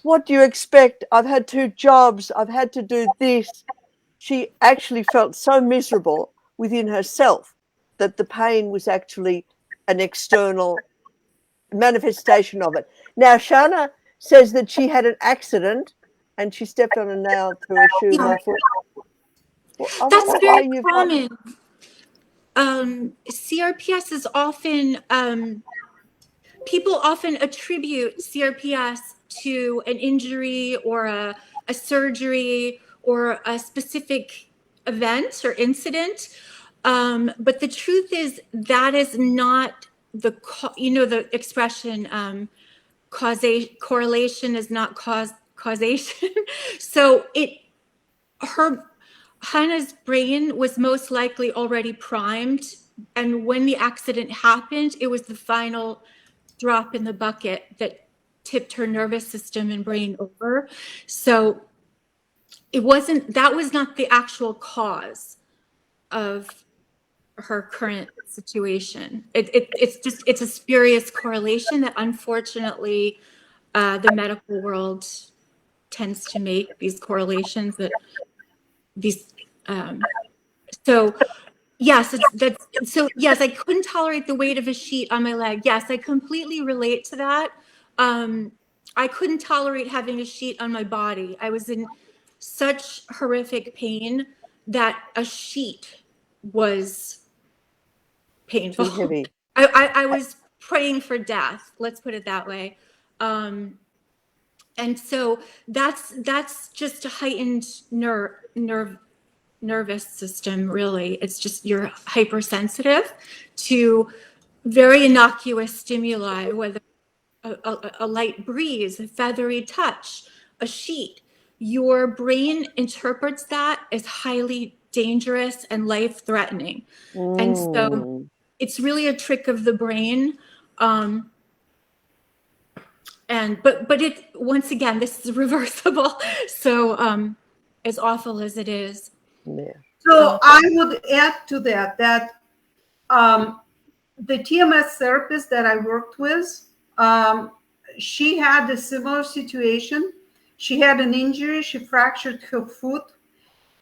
"What do you expect? I've had 2 jobs. I've had to do this." She actually felt so miserable within herself that the pain was actually an external manifestation of it. Now, Shana says that she had an accident and she stepped on a nail through a shoe in her foot. Well, that's very common. CRPS is often, people often attribute CRPS to an injury or a surgery or a specific event or incident. But the truth is that is not the expression, correlation is not causation. So Hannah's brain was most likely already primed. And when the accident happened, it was the final drop in the bucket that tipped her nervous system and brain over. So that was not the actual cause of her current situation. It's a spurious correlation that unfortunately the medical world tends to make, these correlations that so yes, yes, I couldn't tolerate the weight of a sheet on my leg. Yes, I completely relate to that. I couldn't tolerate having a sheet on my body. I was in such horrific pain that a sheet was painful. Too heavy. I was praying for death. Let's put it that way. And so that's just a heightened nervous system, really. It's just you're hypersensitive to very innocuous stimuli, whether a light breeze, a feathery touch, a sheet. Your brain interprets that as highly dangerous and life-threatening. And so it's really a trick of the brain. But it, once again, this is reversible. So as awful as it is. Yeah. So I would add to that the TMS therapist that I worked with, she had a similar situation. She had an injury. She fractured her foot.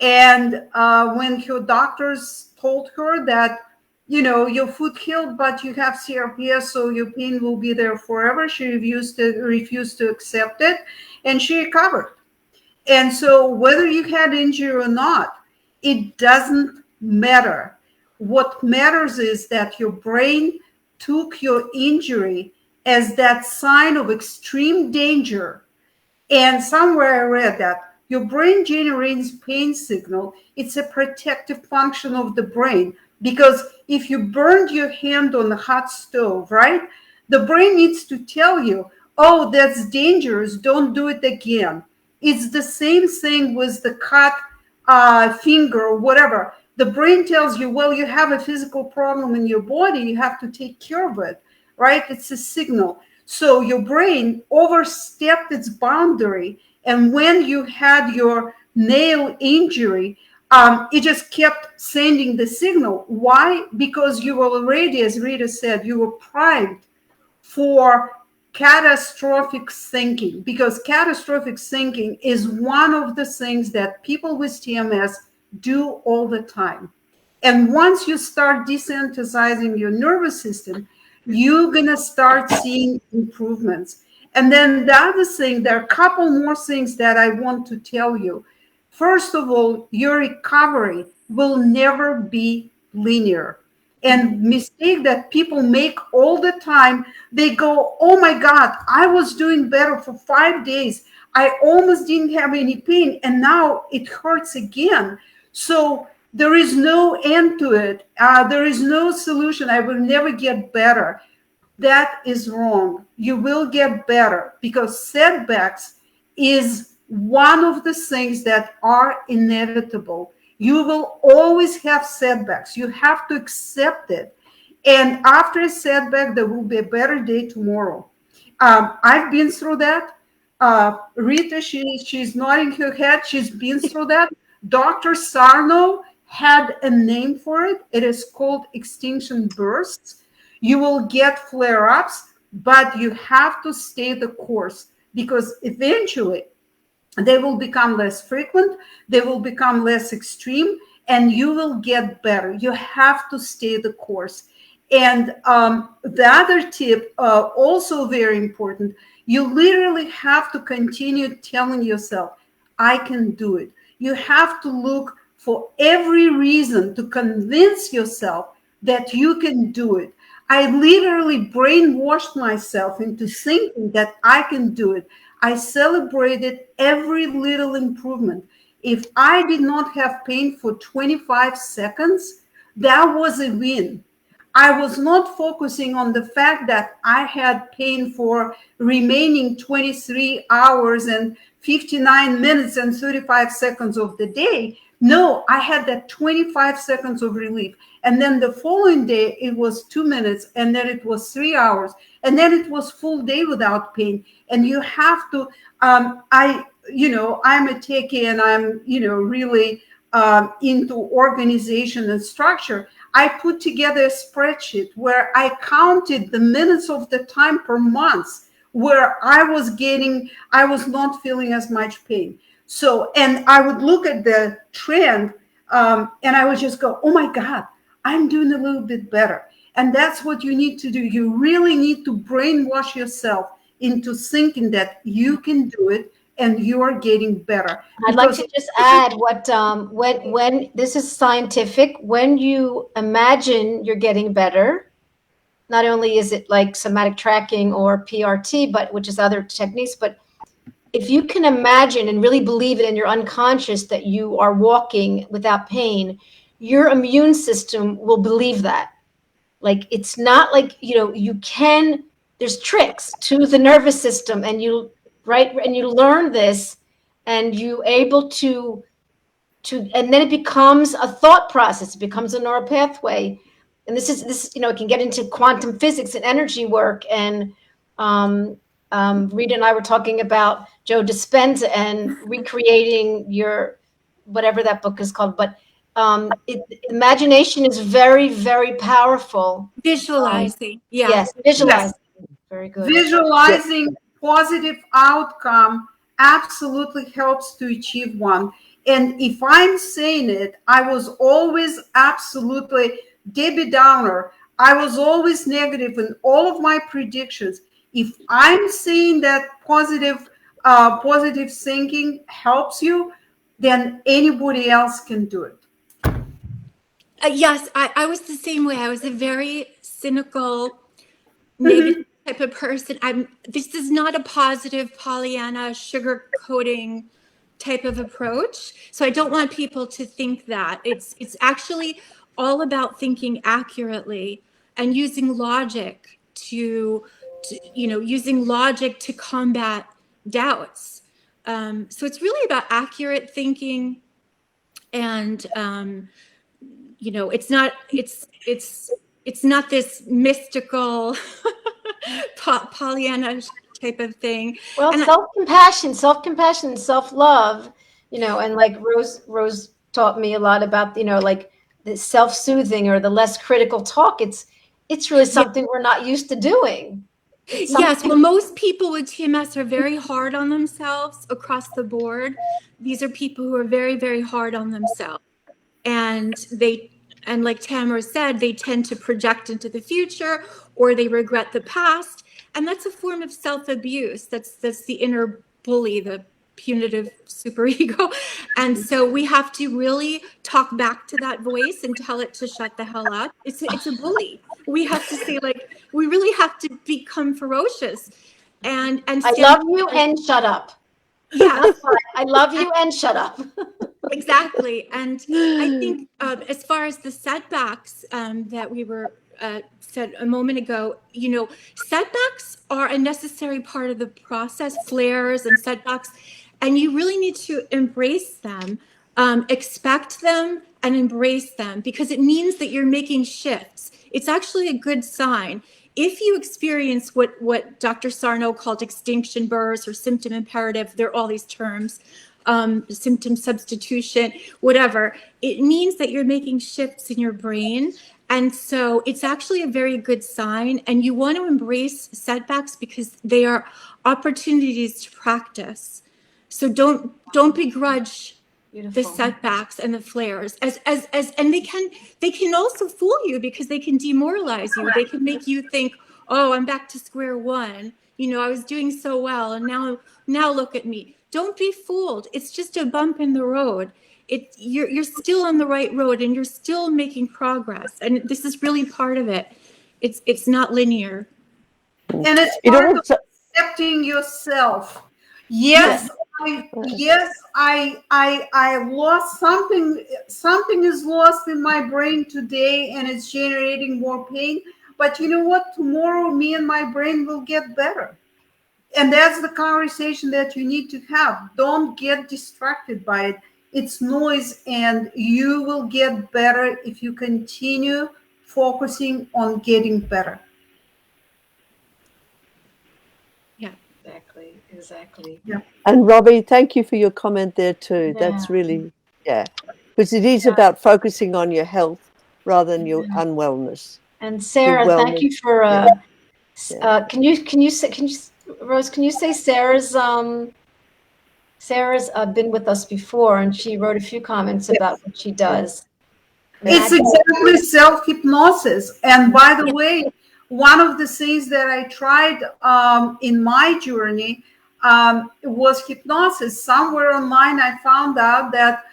And when her doctors told her that, your foot healed, but you have CRPS, so your pain will be there forever, she refused to accept it, and she recovered. And so whether you had injury or not, it doesn't matter. What matters is that your brain took your injury as that sign of extreme danger. And somewhere I read that your brain generates pain signal. It's a protective function of the brain, because if you burned your hand on the hot stove, right, the brain needs to tell you, oh, that's dangerous, don't do it again. It's the same thing with the cut finger or whatever, the brain tells you, well, you have a physical problem in your body, you have to take care of it, right? It's a signal. So your brain overstepped its boundary, and when you had your nail injury, it just kept sending the signal. Why? Because you were already, as Rita said, you were primed for catastrophic thinking, because catastrophic thinking is one of the things that people with TMS do all the time. And once you start desensitizing your nervous system, you're going to start seeing improvements. And then the other thing, there are a couple more things that I want to tell you. First of all, your recovery will never be linear. And mistake that people make all the time, they go, oh my God, I was doing better for 5 days. I almost didn't have any pain, and now it hurts again. So there is no end to it. There is no solution. I will never get better. That is wrong. You will get better, because setbacks is one of the things that are inevitable. You will always have setbacks. You have to accept it. And after a setback, there will be a better day tomorrow. I've been through that. Rita, she's nodding her head. She's been through that. Dr. Sarno had a name for it. It is called extinction bursts. You will get flare-ups, but you have to stay the course, because eventually they will become less frequent, they will become less extreme, and you will get better. You have to stay the course. And the other tip, also very important, you literally have to continue telling yourself, I can do it. You have to look for every reason to convince yourself that you can do it. I literally brainwashed myself into thinking that I can do it. I celebrated every little improvement. If I did not have pain for 25 seconds, that was a win. I was not focusing on the fact that I had pain for remaining 23 hours and 59 minutes and 35 seconds of the day. No, I had that 25 seconds of relief. And then the following day, it was 2 minutes, and then it was 3 hours, and then it was full day without pain. And you have to, I'm a techie, and I'm, really into organization and structure. I put together a spreadsheet where I counted the minutes of the time per month where I was not feeling as much pain. So, and I would look at the trend, and I would just go, oh my God, I'm doing a little bit better. And that's what you need to do. You really need to brainwash yourself into thinking that you can do it and you are getting better. I'd like to just add what when this is scientific, when you imagine you're getting better, not only is it like somatic tracking or PRT, but which is other techniques, but if you can imagine and really believe it in your unconscious that you are walking without pain, your immune system will believe that. Like, it's not like, there's tricks to the nervous system, and you learn this, and you're able to, and then it becomes a thought process. It becomes a neural pathway. And this, it can get into quantum physics and energy work. And Rita and I were talking about Joe Dispenza and recreating your, whatever that book is called. But imagination is very, very powerful. Visualizing. Yes, visualizing. Yes. Very good. Visualizing positive outcome absolutely helps to achieve one. And if I'm saying it, I was always absolutely Debbie Downer. I was always negative in all of my predictions. If I'm saying that positive thinking helps you, then anybody else can do it. Yes, I was the same way. I was a very cynical, negative type of person. This is not a positive Pollyanna sugarcoating type of approach. So I don't want people to think that. It's actually all about thinking accurately and using logic to combat doubts. So it's really about accurate thinking, And it's not this mystical Pollyanna type of thing. Well, And self-compassion, self-love, and like Rose taught me a lot about, like the self-soothing or the less critical talk. It's really something we're not used to doing. Yes, well, most people with TMS are very hard on themselves across the board. These are people who are very, very hard on themselves. And like Tamara said, they tend to project into the future, or they regret the past. And that's a form of self-abuse. That's the inner bully, the punitive superego. And so we have to really talk back to that voice and tell it to shut the hell up. It's a bully. We have to say, like, we really have to become ferocious and I love you and shut up. Yeah. I love you and shut up. Exactly. And I think as far as the setbacks that we were said a moment ago, setbacks are a necessary part of the process, flares and setbacks, and you really need to embrace them, expect them and embrace them, because it means that you're making shifts. It's actually a good sign. If you experience what Dr. Sarno called extinction bursts or symptom imperative, there are all these terms, symptom substitution, whatever, it means that you're making shifts in your brain. And so it's actually a very good sign. And you want to embrace setbacks because they are opportunities to practice. So don't begrudge the setbacks and the flares and they can also fool you, because they can demoralize you. They can make you think, oh, I'm back to square one. I was doing so well, and now look at me. Don't be fooled. It's just a bump in the road. You're still on the right road, and you're still making progress. And this is really part of it. It's not linear. And it's part of accepting yourself. Yes. I lost something. Something is lost in my brain today, and it's generating more pain. But you know what? Tomorrow, me and my brain will get better. And that's the conversation that you need to have. Don't get distracted by it. It's noise, and you will get better if you continue focusing on getting better. Exactly. Yeah. And Robbie, thank you for your comment there too. Yeah. That's really, because it is about focusing on your health rather than your unwellness. And Sarah, thank you for. Can you say, Rose? Can you say Sarah's been with us before, and she wrote a few comments about what she does. It's exactly self-hypnosis. And by the way, one of the things that I tried in my journey was hypnosis. Somewhere online, I found out that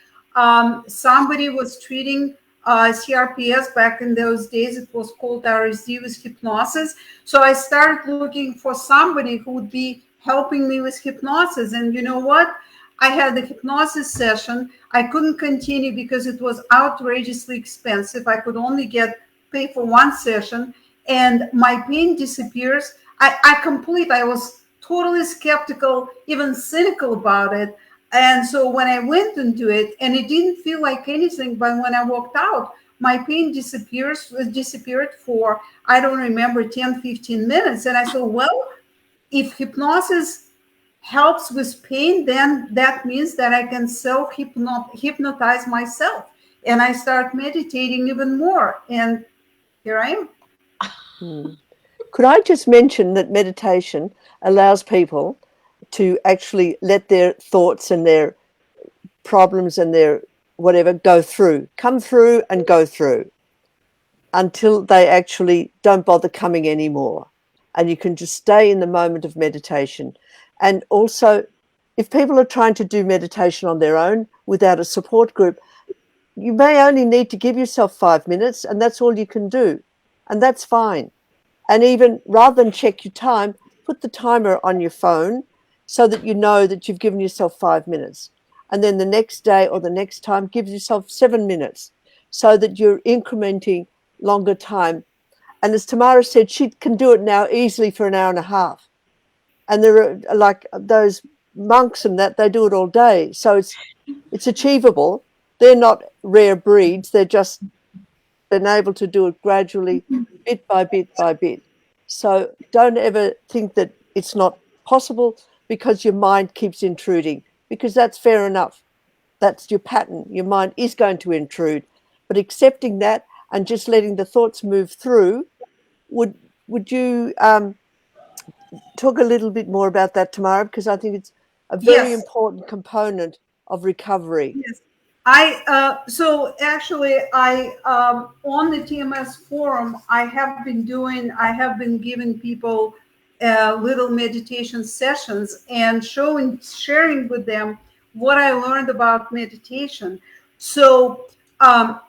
somebody was treating CRPS back in those days. It was called RSD with hypnosis. So I started looking for somebody who would be helping me with hypnosis. And you know what? I had the hypnosis session. I couldn't continue because it was outrageously expensive. I could only pay for one session, and my pain disappears. I was totally skeptical, even cynical about it. And so when I went into it, and it didn't feel like anything, but when I walked out, my pain disappeared for, I don't remember, 10, 15 minutes. And I thought, well, if hypnosis helps with pain, then that means that I can self-hypnotize myself. And I start meditating even more. And here I am. Could I just mention that meditation allows people to actually let their thoughts and their problems and their whatever come through and go through until they actually don't bother coming anymore. And you can just stay in the moment of meditation. And also, if people are trying to do meditation on their own without a support group, you may only need to give yourself 5 minutes, and that's all you can do. And that's fine. And even rather than check your time, put the timer on your phone so that you know that you've given yourself 5 minutes. And then the next day or the next time, give yourself 7 minutes so that you're incrementing longer time. And as Tamara said, she can do it now easily for an hour and a half. And there are like those monks and that, they do it all day. So it's achievable. they're not rare breeds. They're just been able to do it gradually, bit by bit by bit. So don't ever think that it's not possible because your mind keeps intruding, because that's fair enough. That's your pattern. Your mind is going to intrude, but accepting that and just letting the thoughts move through. Would you talk a little bit more about that, Tamara? Because I think it's a very Yes. important component of recovery. Yes. So actually I on the TMS forum I have been giving people little meditation sessions and sharing with them what I learned about meditation. So my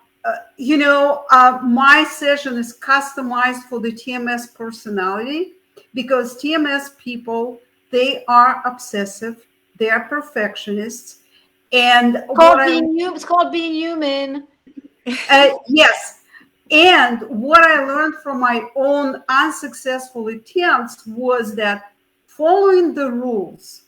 session is customized for the TMS personality, because TMS people, they are obsessive, they are perfectionists. And It's called being human. yes. And what I learned from my own unsuccessful attempts was that following the rules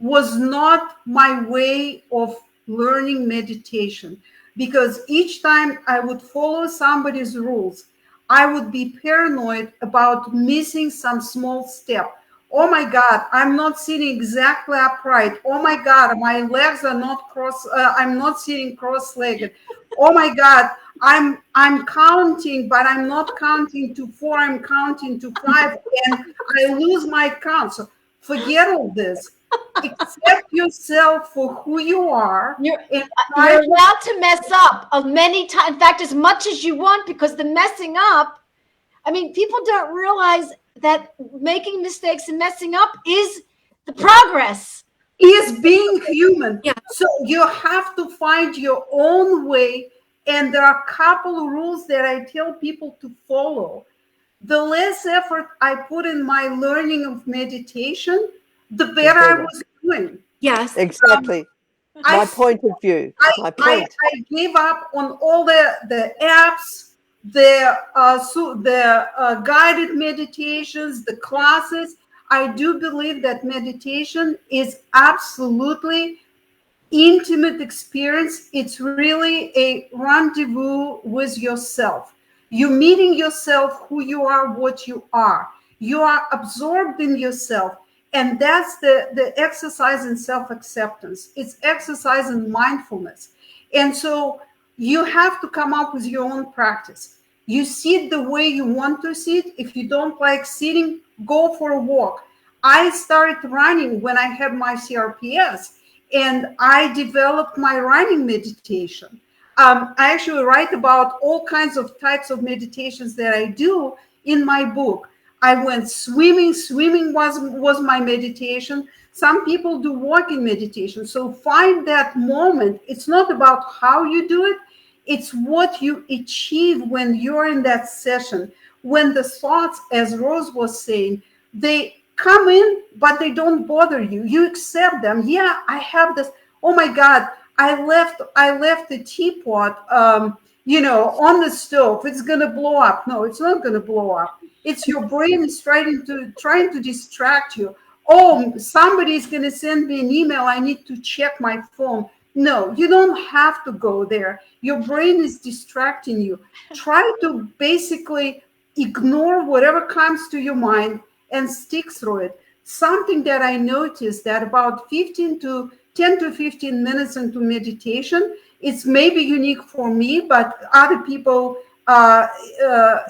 was not my way of learning meditation, because each time I would follow somebody's rules, I would be paranoid about missing some small step. Oh my God, I'm not sitting exactly upright. Oh my God, my legs are not I'm not sitting cross-legged. Oh my God, I'm counting, but I'm not counting to 4, I'm counting to 5, and I lose my count. So forget all this. Accept yourself for who you are. You're allowed to mess up of many times. In fact, as much as you want, because the messing up, I mean, people don't realize that making mistakes and messing up is the progress. Is being human. Yeah. So you have to find your own way. And there are a couple of rules that I tell people to follow. The less effort I put in my learning of meditation, the better I was doing. Yes. Exactly. My point of view. I gave up on all the apps, the guided meditations, the classes. I do believe that meditation is absolutely intimate experience. It's really a rendezvous with yourself. You're meeting yourself, who you are, what you are. You are absorbed in yourself. And that's the exercise in self-acceptance. It's exercise in mindfulness. And so you have to come up with your own practice. You sit the way you want to sit. If you don't like sitting, go for a walk. I started running when I had my CRPS, and I developed my running meditation. I actually write about all kinds of types of meditations that I do in my book. I went swimming. Swimming was my meditation. Some people do walking meditation. So find that moment. It's not about how you do it. It's what you achieve when you're in that session. When the thoughts, as Rose was saying, they come in, but they don't bother you. You accept them. Yeah, I have this. Oh my God, I left the teapot, on the stove. It's gonna blow up. No, it's not gonna blow up. It's your brain is trying to distract you. Oh, somebody's gonna send me an email. I need to check my phone. No, you don't have to go there. Your brain is distracting you. Try to basically ignore whatever comes to your mind and stick through it. Something that I noticed that about 10 to 15 minutes into meditation, it's maybe unique for me, but other people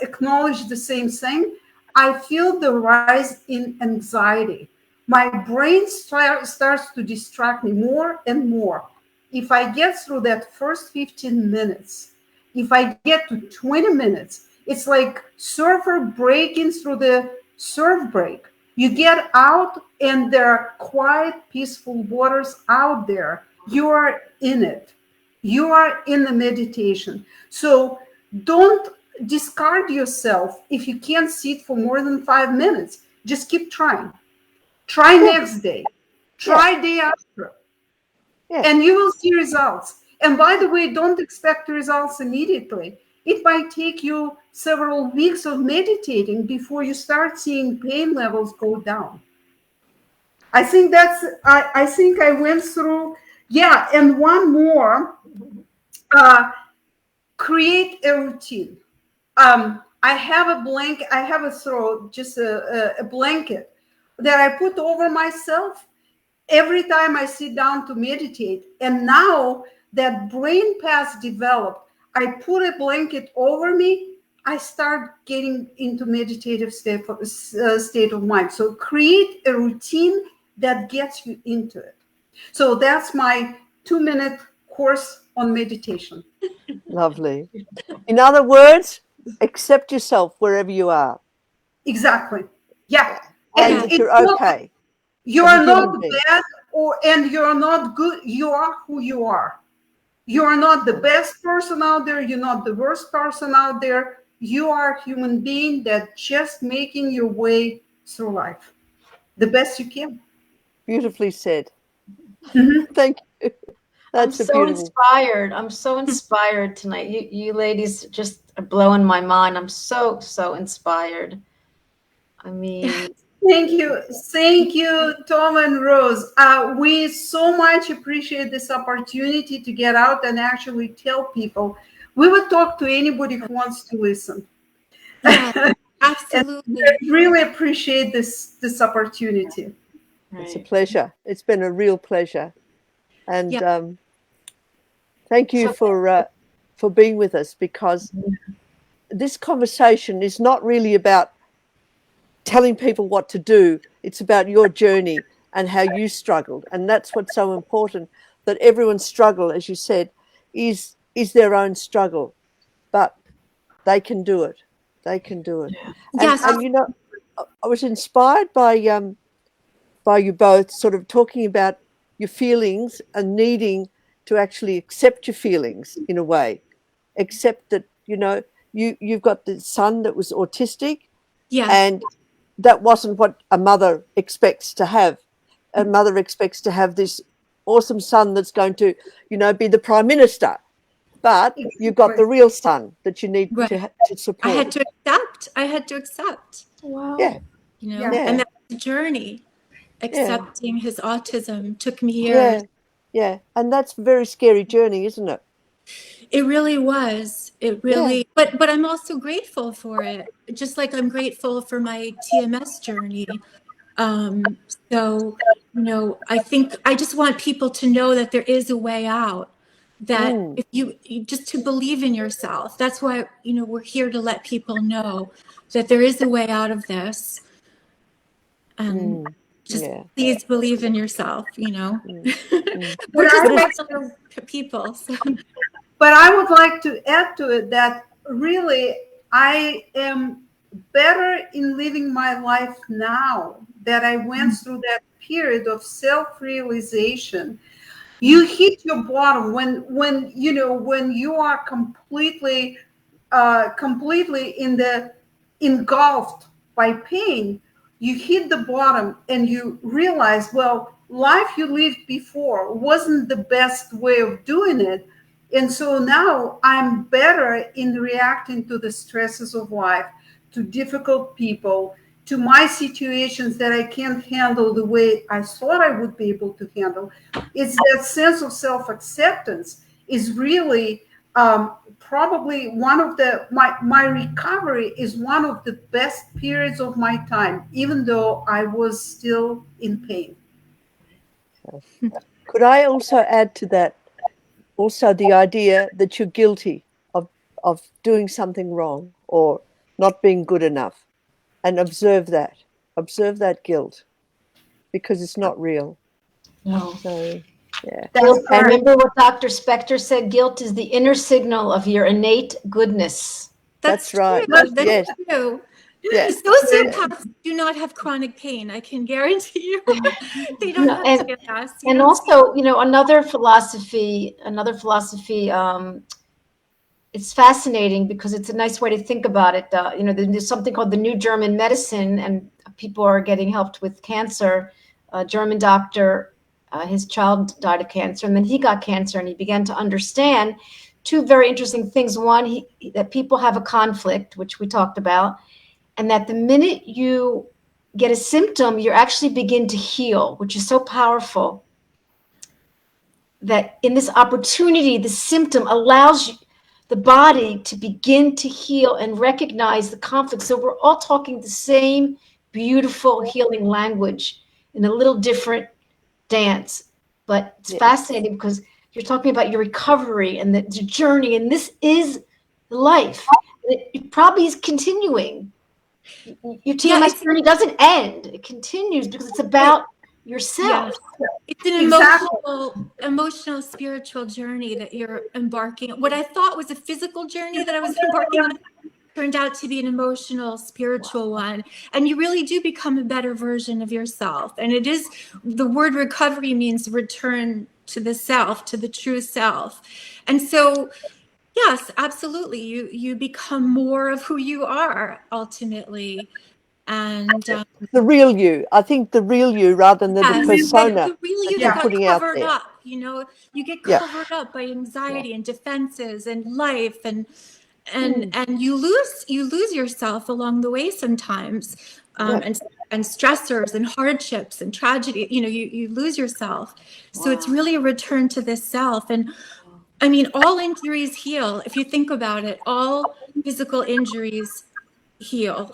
acknowledge the same thing. I feel the rise in anxiety. My brain starts to distract me more and more. If I get through that first 15 minutes, if I get to 20 minutes, it's like surfer breaking through the surf break. You get out and there are quiet, peaceful waters out there. You are in it. You are in the meditation. So don't discard yourself if you can't sit for more than 5 minutes. Just keep trying. Try next day. Try day after. And you will see results. And by the way, don't expect results immediately. It might take you several weeks of meditating before you start seeing pain levels go down. I think I went through, and one more. Create a routine. I have a blanket. I have a blanket that I put over myself every time I sit down to meditate. And now that brain paths developed, I put a blanket over me. I start getting into meditative state of mind. So create a routine that gets you into it. So that's my 2-minute course on meditation. Lovely. In other words, accept yourself wherever you are. Exactly. Yeah. And that you're okay. You as a are human not being. bad and you're not good. You are who you are. You are not the best person out there. You're not the worst person out there. You are a human being that just making your way through life the best you can. Beautifully said. Mhm. Thank you. I'm That's a so beautiful. inspired. I'm so inspired tonight. You ladies just are blowing my mind. I'm so inspired. I mean, Thank you, Tom and Rose. We so much appreciate this opportunity to get out and actually tell people. We would talk to anybody who wants to listen. Yeah, absolutely. I really appreciate this opportunity. It's a right. pleasure. It's been a real pleasure. And Yeah. thank you for being with us, because this conversation is not really about telling people what to do. It's about your journey and how you struggled. And that's what's so important, that everyone's struggle, as you said, is their own struggle. But they can do it. They can do it. Yes. And you know, I was inspired by you both sort of talking about your feelings and needing to actually accept your feelings in a way. Accept that, you know, you've got the son that was autistic, Yes. and that wasn't what a mother expects to have. A mother expects to have this awesome son that's going to, you know, be the prime minister. But you've got the real son that you need Right. to support. I had to accept. Wow. Yeah. You know, Yeah. and that's the journey. Accepting his autism took me years. Yeah. Yeah. And that's a very scary journey, isn't it? It really was. It really, but I'm also grateful for it. Just like I'm grateful for my TMS journey. So, you know, I think I just want people to know that there is a way out. That if you just to believe in yourself. That's why, you know, we're here to let people know that there is a way out of this. Just please believe in yourself, you know. We're just regular people. So. But I would like to add to it that really I am better in living my life now that I went through that period of self-realization. You hit your bottom when you know, when you are completely engulfed by pain. You hit the bottom and you realize, well, life you lived before wasn't the best way of doing it. And so now I'm better in reacting to the stresses of life, to difficult people, to my situations that I can't handle the way I thought I would be able to handle. It's that sense of self-acceptance is really probably one of my recovery is one of the best periods of my time, even though I was still in pain. Could I also add to that also the idea that you're guilty of doing something wrong or not being good enough, and observe that guilt, because it's not real. No. So yeah. Remember what Dr. Spector said, guilt is the inner signal of your innate goodness. That's right. True. That's Yes. true. Yes. Sociopaths do not have chronic pain. I can guarantee you. They don't have TMS. And also, you know, another philosophy, it's fascinating because it's a nice way to think about it. You know, there's something called the New German Medicine, and people are getting helped with cancer. A German doctor, his child died of cancer, and then he got cancer, and he began to understand two very interesting things. One, that people have a conflict, which we talked about, and that the minute you get a symptom, you actually begin to heal, which is so powerful. that in this opportunity, the symptom allows the body to begin to heal and recognize the conflict. So we're all talking the same beautiful healing language in a little different dance. But it's fascinating because you're talking about your recovery and the journey, and this is life. It probably is continuing. Your TMS journey doesn't end. It continues because it's about yourself. It's an emotional, spiritual journey that you're embarking on. What I thought was a physical journey that I was embarking on turned out to be an emotional, spiritual one. And you really do become a better version of yourself. And it is, the word recovery means return to the self, to the true self. And so, yes, absolutely. You become more of who you are ultimately. And the real you. I think the real you rather than the persona the real you that got putting out covered there. up. You get covered up by anxiety and defenses and life and you lose yourself along the way sometimes, and stressors and hardships and tragedy. You lose yourself. So it's really a return to this self. And I mean, all injuries heal. If you think about it, all physical injuries heal.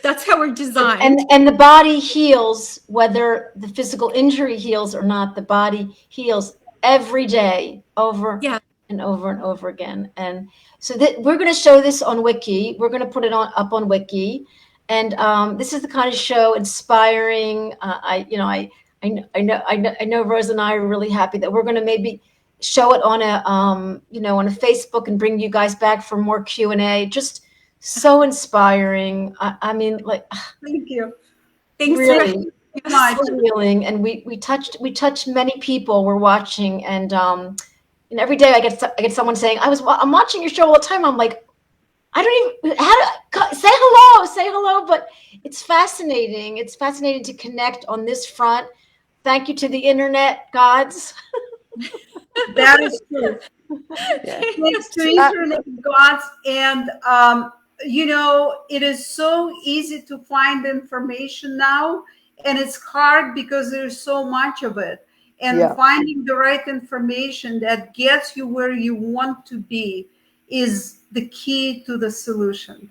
That's how we're designed. And the body heals, whether the physical injury heals or not. The body heals every day, over and over and over again. And so we're going to show this on Wiki. We're going to put it up on Wiki. And this is the kind of show, inspiring. I know Rose and I are really happy that we're going to maybe show it on on a Facebook and bring you guys back for more Q&A. Just so inspiring. I mean, like, thank you. Thanks really so much. so healing. And we touched many people. We're watching, and every day I get someone saying, I'm watching your show all the time. I'm like, I don't even say hello. But it's fascinating. It's fascinating to connect on this front. Thank you to the internet gods. That is true. Thanks to internet gods. And it is so easy to find information now, and it's hard because there's so much of it. And finding the right information that gets you where you want to be is the key to the solution.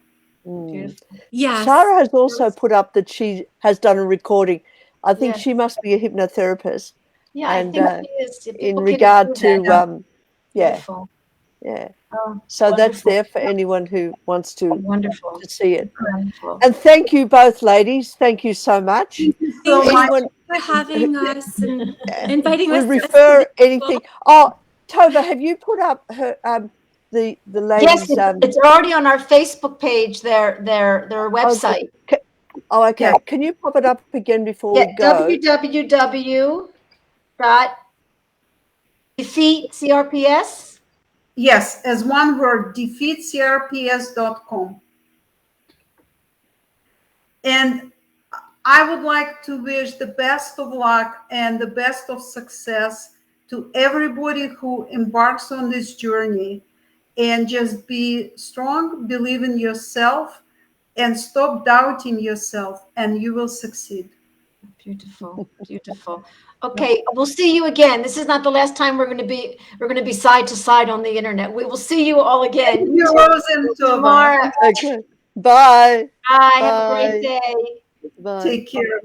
Yes. Sarah has also put up that she has done a recording. I think she must be a hypnotherapist. Yeah, and, I think she is. in regard to Beautiful. So that's there for anyone who wants to to see it. Wonderful. And thank you both, ladies. Thank you so much. Thank you so much for having us and inviting us. We refer anything. Oh, Tova, have you put up her the ladies? Yes, it's already on our Facebook page. Their website. Okay. Can you pop it up again before we go? www.defeatcrps. Yes, as one word, defeatcrps.com. And I would like to wish the best of luck and the best of success to everybody who embarks on this journey. And just be strong, believe in yourself, and stop doubting yourself, and you will succeed. Beautiful, beautiful. Okay, we'll see you again. This is not the last time we're going to be side to side on the internet. We will see you all again. Thank you, Rose and Tamara. Okay. Bye. Bye. Have a great day. Bye. Take care.